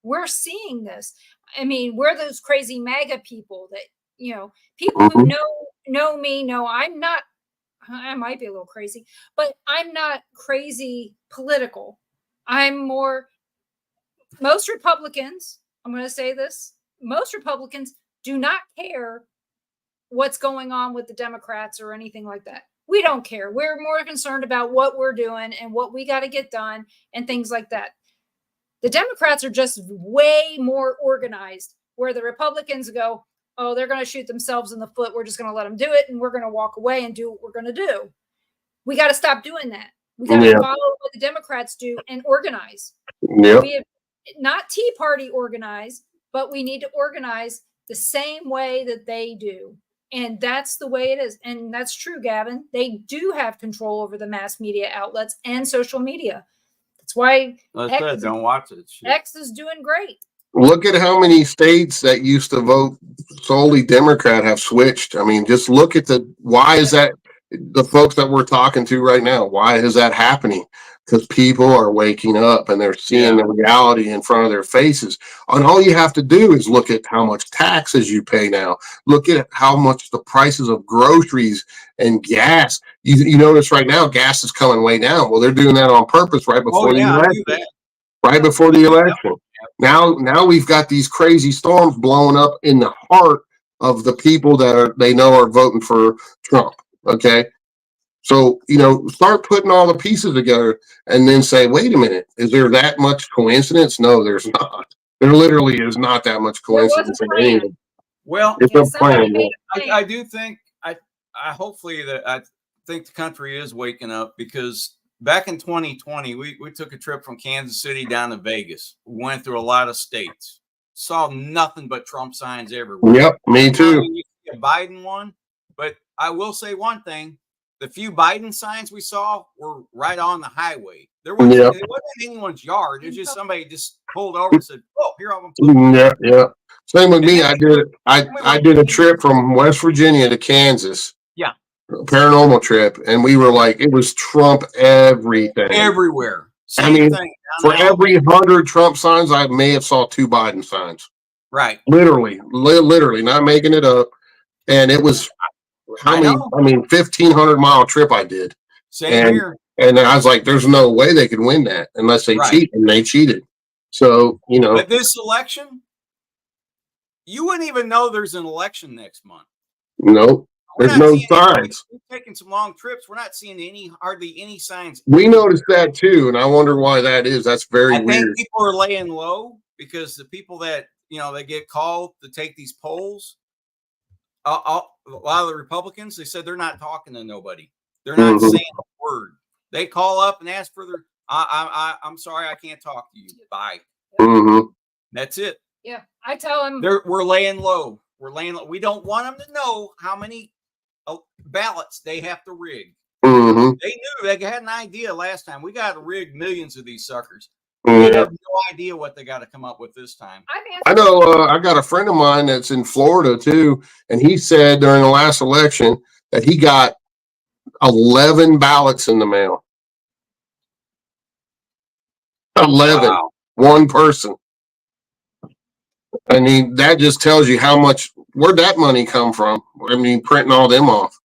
we're seeing this. I mean, we're those crazy MAGA people that, people who know me know I'm not. I might be a little crazy, but I'm not crazy political. Most Republicans, I'm going to say this, most Republicans do not care what's going on with the Democrats or anything like that. We don't care. We're more concerned about what we're doing and what we got to get done and things like that. The Democrats are just way more organized, where the Republicans go, oh, they're going to shoot themselves in the foot. We're just going to let them do it. And we're going to walk away and do what we're going to do. We got to stop doing that. We got to follow what the Democrats do and organize. Yep. We have not Tea Party organize, but we need to organize the same way that they do. And that's the way it is. And that's true, Gavin. They do have control over the mass media outlets and social media. That's why don't watch it. X is doing great. Look at how many states that used to vote solely Democrat have switched. I mean, just look at why is that the folks that we're talking to right now? Why is that happening? Because people are waking up and they're seeing the reality in front of their faces. And all you have to do is look at how much taxes you pay now. Look at how much the prices of groceries and gas. You notice right now, gas is coming way down. Well, they're doing that on purpose right before the election. Right before the election. Now we've got these crazy storms blowing up in the heart of the people that they know are voting for Trump. Okay. So, start putting all the pieces together and then say, wait a minute, is there that much coincidence? No, there's not. There literally is not that much coincidence in anything. Well, it's a plan. I do think I think the country is waking up, because back in 2020, we took a trip from Kansas City down to Vegas. We went through a lot of states, saw nothing but Trump signs everywhere. Yep, me too. You see a Biden one, but I will say one thing. The few Biden signs we saw were right on the highway. It wasn't in anyone's yard. It was just somebody just pulled over and said, "Oh, here I'm going to put." Yeah. Same with me. I did a trip from West Virginia to Kansas. Yeah. A paranormal trip, and we were like, it was Trump everything. Everywhere. Same thing. For every 100 Trump signs, I may have saw 2 Biden signs. Right. Literally, not making it up. And it was 1,500 mile trip I did. Same here. And I was like, there's no way they could win that unless they cheat, and they cheated. So, But this election, you wouldn't even know there's an election next month. Nope. There's no signs. We're taking some long trips. We're not seeing hardly any signs. We noticed that too, and I wonder why that is. That's very weird. I think people are laying low because the people that they get called to take these polls. A lot of the Republicans, they said they're not talking to nobody. They're not saying a word. They call up and ask for their. I'm sorry, I can't talk to you. Bye. Mm-hmm. That's it. Yeah, I tell them we're laying low. We're laying low. We don't want them to know how many ballots they have to rig. Mm-hmm. They knew. They had an idea last time. We got to rig millions of these suckers. They have no idea what they got to come up with this time. I know. I got a friend of mine that's in Florida too, and he said during the last election that he got 11 ballots in the mail. 11. Wow. One person. I mean, that just tells you where'd that money come from? I mean, printing all them off.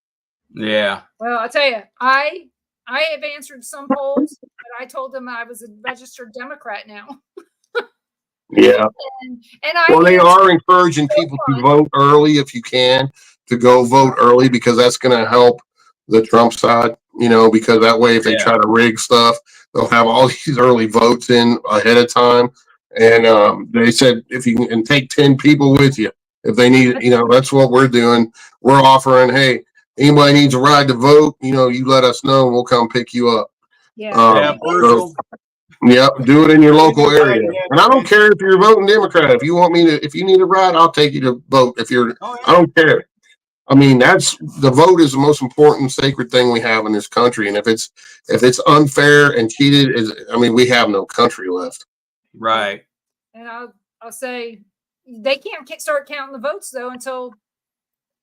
Yeah. Well, I'll tell you, I have answered some polls, but I told them I was a registered Democrat now. Yeah. And they are encouraging people to vote early if you can, to go vote early, because that's going to help the Trump side, because that way if they try to rig stuff, they'll have all these early votes in ahead of time. And they said if you can take 10 people with you, if they need, that's what we're doing. We're offering, hey, anybody needs a ride to vote, you let us know and we'll come pick you up. Yeah. Do it in your local area. And I don't care if you're voting Democrat. If you need a ride, I'll take you to vote. I don't care. I mean, the vote is the most important sacred thing we have in this country. And if it's unfair and cheated, we have no country left. Right. And I'll say they can't start counting the votes though until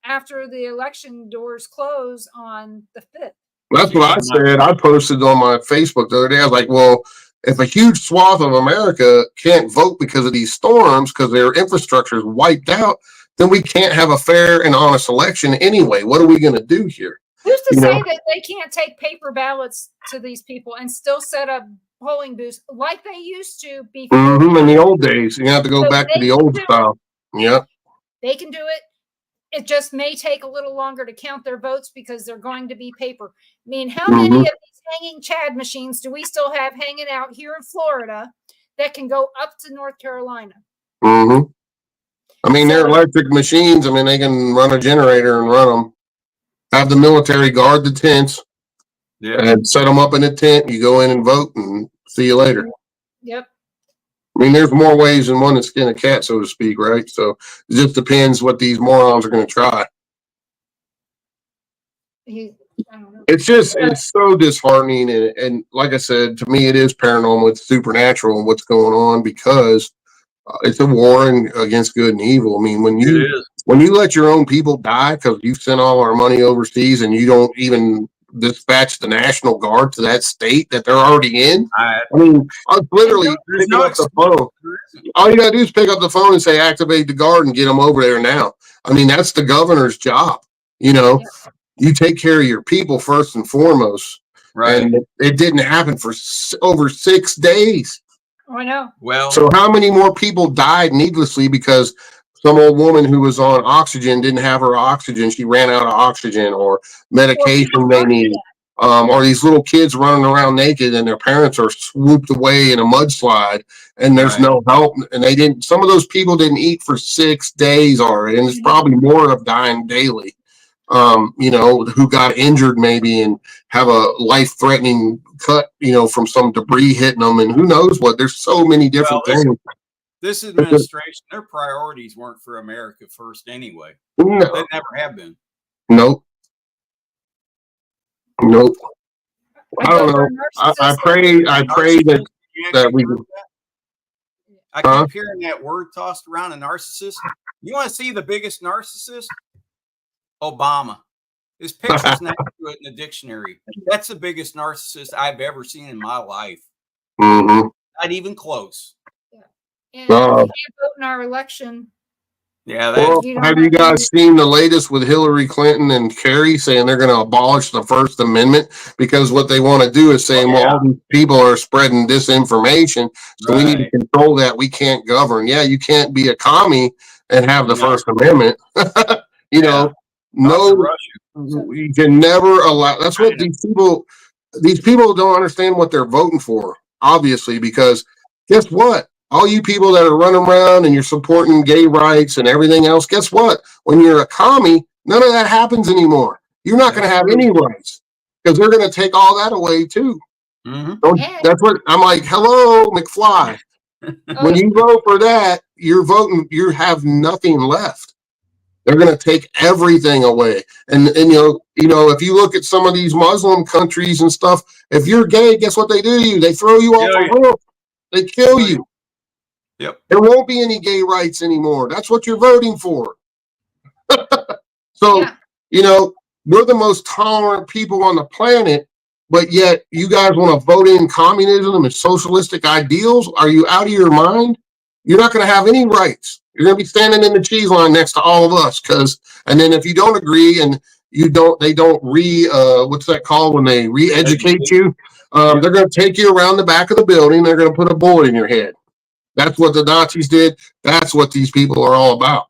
after the election doors close on the 5th. That's what I said. I posted on my Facebook the other day. I was like, well, if a huge swath of America can't vote because of these storms, because their infrastructure is wiped out, then we can't have a fair and honest election anyway. What are we going to do here? Who's to say that they can't take paper ballots to these people and still set up polling booths like they used to before? In the old days, you have to go back to the old style. Yep. They can do it. It just may take a little longer to count their votes because they're going to be paper. I mean, how many of these hanging Chad machines do we still have hanging out here in Florida that can go up to North Carolina. Mm-hmm. I mean, they're So- electric machines. I mean, they can run a generator and run them. Have the military guard the tents and set them up in a tent. You go in and vote and see you later. Yep. I mean, there's more ways than one to skin a cat, so to speak, right? So it just depends what these morons are going to try. I don't know. It's so disheartening. And like I said, to me, it is paranormal. It's supernatural what's going on because it's a war against good and evil. I mean, when you let your own people die because you sent all our money overseas and you don't even dispatch the National Guard to that state that they're already in. I mean, I literally picking up the phone. All you got to do is pick up the phone and say, activate the guard and get them over there now. I mean, that's the governor's job. You know, you take care of your people first and foremost. Right. And it didn't happen for over 6 days. Oh, I know. Well, so how many more people died needlessly because some old woman who was on oxygen didn't have her oxygen? She ran out of oxygen or medication they need. Or these little kids running around naked and their parents are swooped away in a mudslide and there's no help. And some of those people didn't eat for 6 days already. And there's probably more of dying daily. You know, who got injured maybe and have a life-threatening cut, you know, from some debris hitting them, and who knows what. There's so many different things. This administration, their priorities weren't for America first anyway. No. They never have been. Nope. I don't know. I pray that we can. I keep hearing that word tossed around, a narcissist. You want to see the biggest narcissist? Obama. His picture's next to it in the dictionary. That's the biggest narcissist I've ever seen in my life. Mm-hmm. Not even close. Yeah. And if you can't vote in our election. Yeah. Have you guys seen the latest with Hillary Clinton and Kerry saying they're going to abolish the First Amendment because what they want to do is saying, well, all these people are spreading disinformation, so we need to control that. We can't govern. Yeah, you can't be a commie and have the First Amendment. You know. No, you can never allow. That's what these people don't understand what they're voting for, obviously, because guess what? All you people that are running around and you're supporting gay rights and everything else, guess what? When you're a commie, none of that happens anymore. You're not going to have any rights because they're going to take all that away too. Mm-hmm. That's what I'm like. Hello, McFly. When you vote for that, you're voting. You have nothing left. They're going to take everything away. And you know, if you look at some of these Muslim countries and stuff, if you're gay, guess what they do to you? They throw you off a roof. They kill you. Yep. There won't be any gay rights anymore. That's what you're voting for. So, you know, we're the most tolerant people on the planet, but yet you guys want to vote in communism and socialistic ideals? Are you out of your mind? You're not going to have any rights. You're going to be standing in the cheese line next to all of us. And then if you don't agree and they don't what's that called when they re-educate you? They're going to take you around the back of the building. They're going to put a bullet in your head. That's what the Nazis did. That's what these people are all about.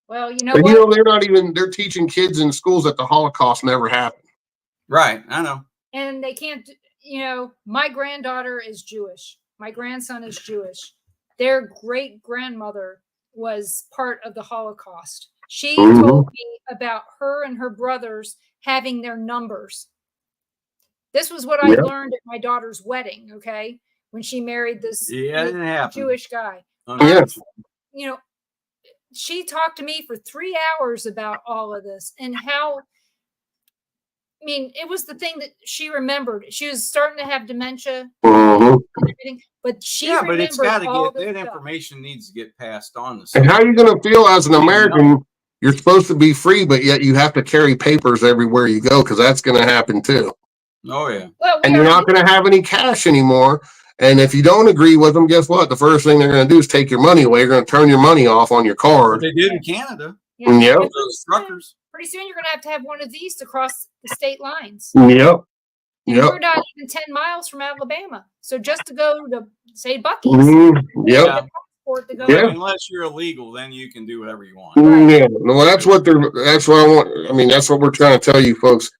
Well, you know what? You know, they're teaching kids in schools that the Holocaust never happened. Right. I know. And they can't, you know, my granddaughter is Jewish. My grandson is Jewish. Their great-grandmother was part of the Holocaust. She told me about her and her brothers having their numbers. This was what I learned at my daughter's wedding, okay? When she married this Jewish guy. You know, she talked to me for 3 hours about all of this and how, I mean, it was the thing that she remembered. She was starting to have dementia and everything, but she but it's got to get that information needs to get passed on. And how are you going to feel as an American? You're supposed to be free, but yet you have to carry papers everywhere you go because that's going to happen too. Oh yeah. Well, and you're not going to have any cash anymore. And if you don't agree with them, guess what? The first thing they're going to do is take your money away. They're going to turn your money off on your card. They did in Canada. Yep. Those truckers. Pretty soon you're going to have one of these to cross the state lines. Yep. We're not even 10 miles from Alabama. So just to go to, say, Buc-ee's. Unless you're illegal, then you can do whatever you want. Yeah. Well, that's what I want. I mean, that's what we're trying to tell you folks.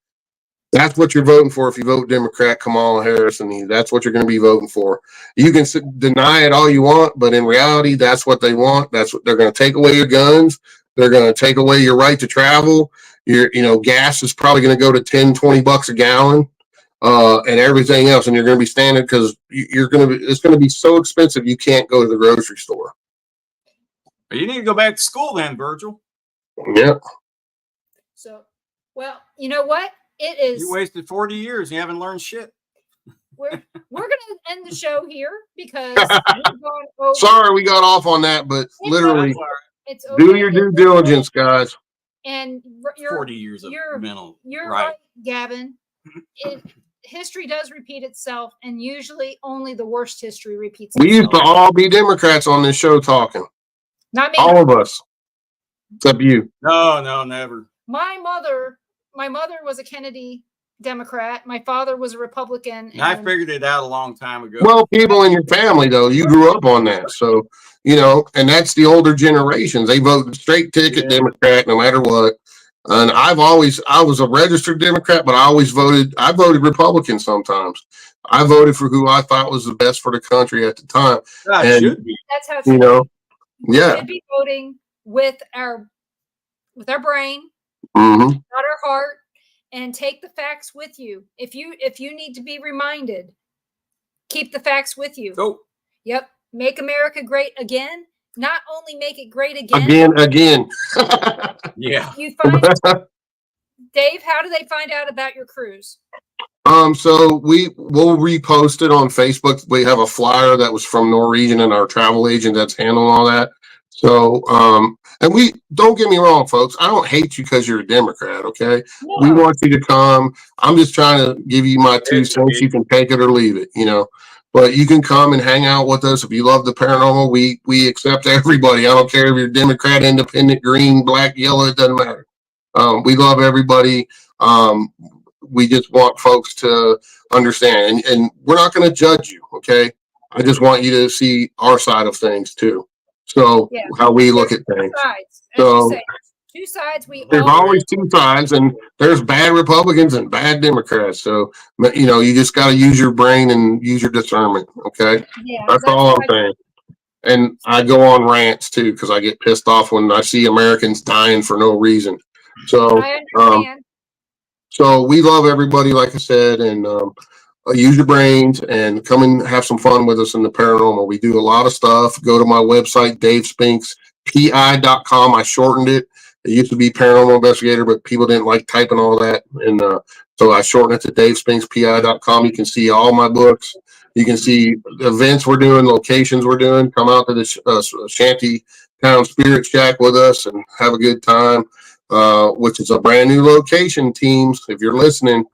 That's what you're voting for. If you vote Democrat, Kamala Harris, and that's what you're going to be voting for. You can deny it all you want, but in reality, that's what they want. That's what they're going to take away your guns. They're going to take away your right to travel. Gas is probably going to go to $10-20 a gallon, and everything else. And you're going to be standing because it's going to be so expensive you can't go to the grocery store. You need to go back to school then, Virgil. Yep. So, well, you know what? It is. You wasted 40 years. You haven't learned shit. We're going to end the show here because we've gone over. Sorry we got off on that, but literally, it's do your due diligence, guys. And 40 years of mental. You're right, Gavin. History does repeat itself, and usually only the worst history repeats itself. We used to all be Democrats on this show talking. Not me. All of us. Except you. No, never. My mother was a Kennedy Democrat. My father was a Republican. And I figured it out a long time ago. Well, people in your family, though, you grew up on that. So, and that's the older generations. They vote straight ticket Democrat no matter what. And I was a registered Democrat, but I voted Republican sometimes. I voted for who I thought was the best for the country at the time. It should be. That's how it should be. We should be voting with our brain, mm-hmm. not our heart, and take the facts with you. If you need to be reminded, keep the facts with you. Oh. Yep. Make America great again. Not only make it great again. Again. Yeah. Dave, how do they find out about your cruise? So we'll repost it on Facebook. We have a flyer that was from Norwegian and our travel agent that's handling all that. So, and we don't get me wrong, folks. I don't hate you because you're a Democrat. Okay. No. We want you to come. I'm just trying to give you my 2 cents. You can take it or leave it, but you can come and hang out with us. If you love the paranormal, we accept everybody. I don't care if you're Democrat, independent, green, black, yellow, it doesn't matter. We love everybody. We just want folks to understand, and we're not going to judge you. Okay. I just want you to see our side of things too. So how we look at things. So 2 sides. There's always 2 sides, and there's bad Republicans and bad Democrats. So you just got to use your brain and use your discernment. Okay, that's all I'm saying. And I go on rants too because I get pissed off when I see Americans dying for no reason. So I understand. So we love everybody, like I said, and use your brains and come and have some fun with us in the paranormal. We do a lot of stuff. Go to my website, DaveSpinksPI.com. I shortened it. It used to be Paranormal Investigator, but people didn't like typing all that. And so I shortened it to DaveSpinksPI.com. You can see all my books. You can see events we're doing, locations we're doing. Come out to the Shanty Town Spirit Shack with us and have a good time, which is a brand new location, teams. If you're listening,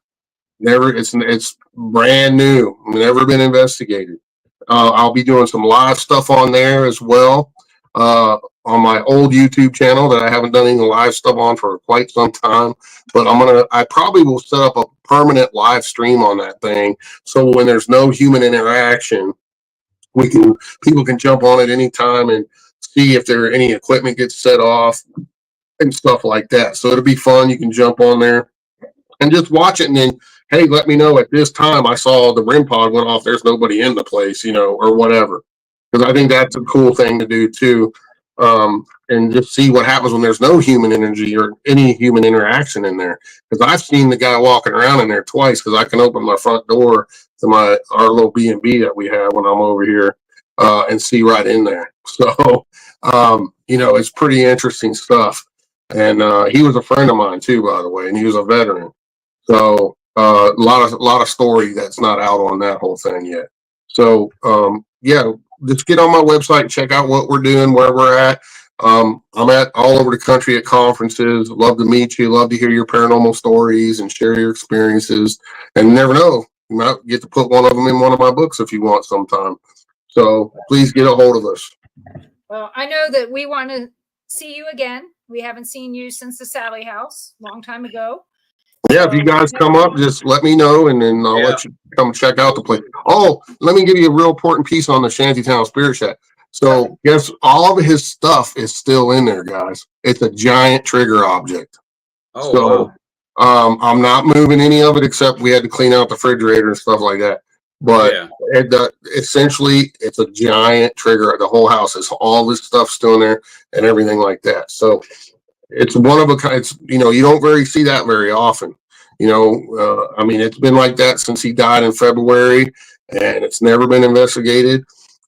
it's brand new, never been investigated. I'll be doing some live stuff on there as well, on my old YouTube channel that I haven't done any live stuff on for quite some time. But I probably will set up a permanent live stream on that thing, so when there's no human interaction, people can jump on it anytime and see if any equipment gets set off and stuff like that. So it'll be fun. You can jump on there and just watch it, and then, hey, let me know at this time I saw the REM pod went off. There's nobody in the place, or whatever. Because I think that's a cool thing to do too. And just see what happens when there's no human energy or any human interaction in there. Because I've seen the guy walking around in there twice because I can open my front door to our little B&B that we have when I'm over here and see right in there. So, it's pretty interesting stuff. And he was a friend of mine too, by the way, and he was a veteran. So a lot of story that's not out on that whole thing yet. So just get on my website, check out what we're doing, where we're at. I'm at all over the country at conferences. Love to meet you. Love to hear your paranormal stories and share your experiences. And you never know, you might get to put one of them in one of my books if you want sometime. So please get a hold of us. Well, I know that we want to see you again. We haven't seen you since the Sally House a long time ago. Yeah, if you guys come up, just let me know, and then I'll let you come check out the place. Oh, let me give you a real important piece on the Shantytown Spirit Shack. So, yes, all of his stuff is still in there, guys. It's a giant trigger object. Oh, wow. I'm not moving any of it except we had to clean out the refrigerator and stuff like that. But essentially, it's a giant trigger. The whole house is all this stuff still in there and everything like that. So it's one of a kind. It's, you know, you don't very see that very often. You know, I mean, it's been like that since he died in February, and it's never been investigated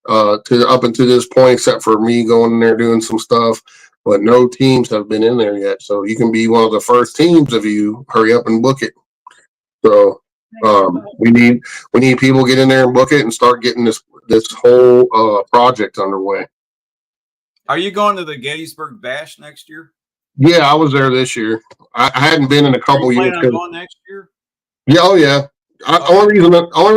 to up until this point, except for me going in there doing some stuff. But no teams have been in there yet. So you can be one of the first teams if you hurry up and book it. So we need people to get in there and book it and start getting this whole project underway. Are you going to the Gettysburg Bash next year? Yeah, I was there this year. I hadn't been in a couple years. Are you planning on going next year? Yeah, oh yeah. Only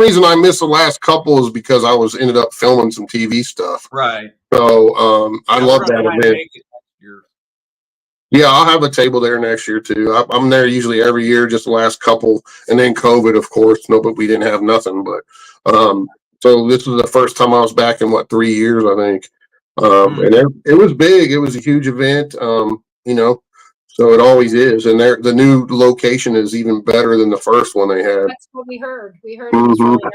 reason I missed the last couple is because I ended up filming some TV stuff. Right. So I love that event. Yeah, I'll have a table there next year too. I'm there usually every year, just the last couple, and then COVID, of course. No, but we didn't have nothing. But so this was the first time I was back in 3 years, I think. And it was big. It was a huge event. You know, so it always is. And the new location is even better than the first one they had. That's what we heard. We heard it was really nice.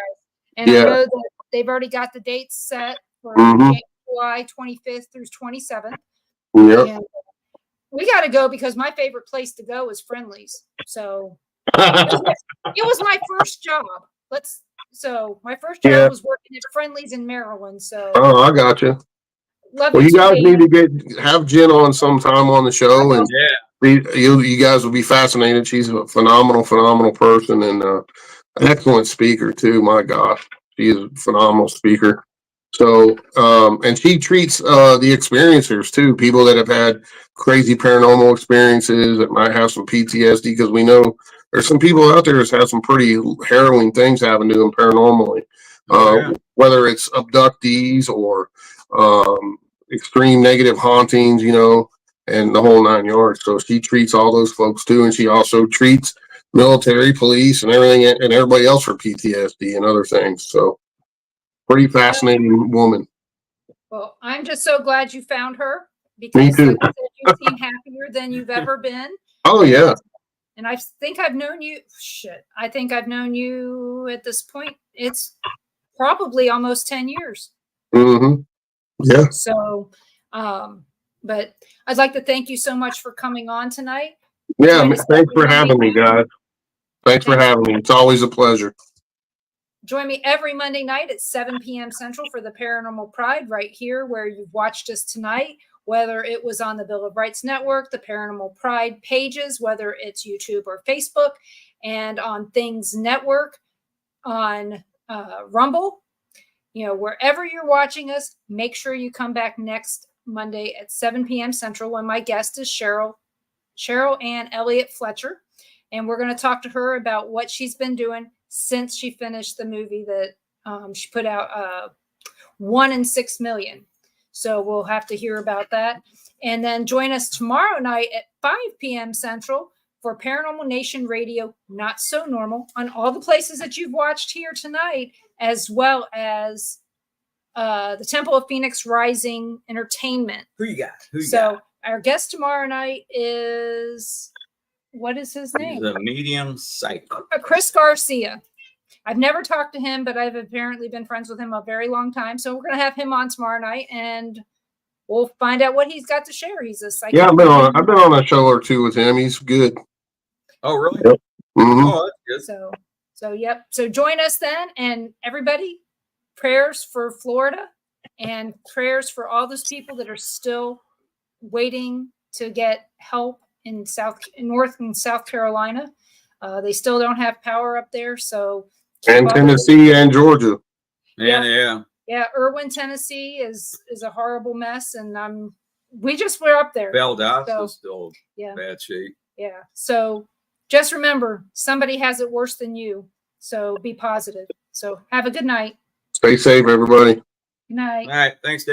And I know that they've already got the dates set for July 25th through 27th. Yeah. We got to go because my favorite place to go is Friendly's. So it was my first job. My first job was working at Friendly's in Maryland. So I got you. Well, you guys need to have Jen on sometime on the show, and you guys will be fascinated. She's a phenomenal person and an excellent speaker too. My gosh, she is a phenomenal speaker. So, and she treats the experiencers too, people that have had crazy paranormal experiences that might have some PTSD, because we know there's some people out there that have some pretty harrowing things happen to them paranormally, whether it's abductees or extreme negative hauntings, you know, and the whole 9 yards. So she treats all those folks too, and she also treats military, police, and everything, and everybody else for PTSD and other things. So pretty fascinating woman. Well, I'm just so glad you found her, because like I said, you seem happier than you've ever been. Oh yeah. And I think I've known you. I think I've known you at this point. It's probably almost 10 years. Mm-hmm. Yeah. So, but I'd like to thank you so much for coming on tonight. Yeah. Thanks for having me, guys. Thanks for having me. It's always a pleasure. Join me every Monday night at 7 p.m. Central for the Paranormal Pride, right here where you've watched us tonight, whether it was on the Bill of Rights Network, the Paranormal Pride pages, whether it's YouTube or Facebook, and on Things Network, on Rumble. You know, wherever you're watching us, make sure you come back next Monday at 7 p.m. Central when my guest is Cheryl Ann Elliott Fletcher. And we're going to talk to her about what she's been doing since she finished the movie that she put out, 1 in 6 million. So we'll have to hear about that. And then join us tomorrow night at 5 p.m. Central for Paranormal Nation Radio, Not So Normal, on all the places that you've watched here tonight, as well as the Temple of Phoenix Rising Entertainment. Who you got? So our guest tomorrow night is... What is his name? The medium psychic. Chris Garcia. I've never talked to him, but I've apparently been friends with him a very long time. So we're going to have him on tomorrow night, and we'll find out what he's got to share. He's a psychic. Yeah, I've been on a show or two with him. He's good. Oh, really? Yep. Mm-hmm. Oh, that's good. So yep. So join us then, and everybody, prayers for Florida and prayers for all those people that are still waiting to get help in North and South Carolina. They still don't have power up there. So, and Tennessee and Georgia. Yeah. Irwin, Tennessee is a horrible mess. And we just were up there. Valdosta is still bad shape. Yeah. So just remember, somebody has it worse than you. So be positive. So have a good night. Stay safe, everybody. Good night. All right. Thanks, Dave.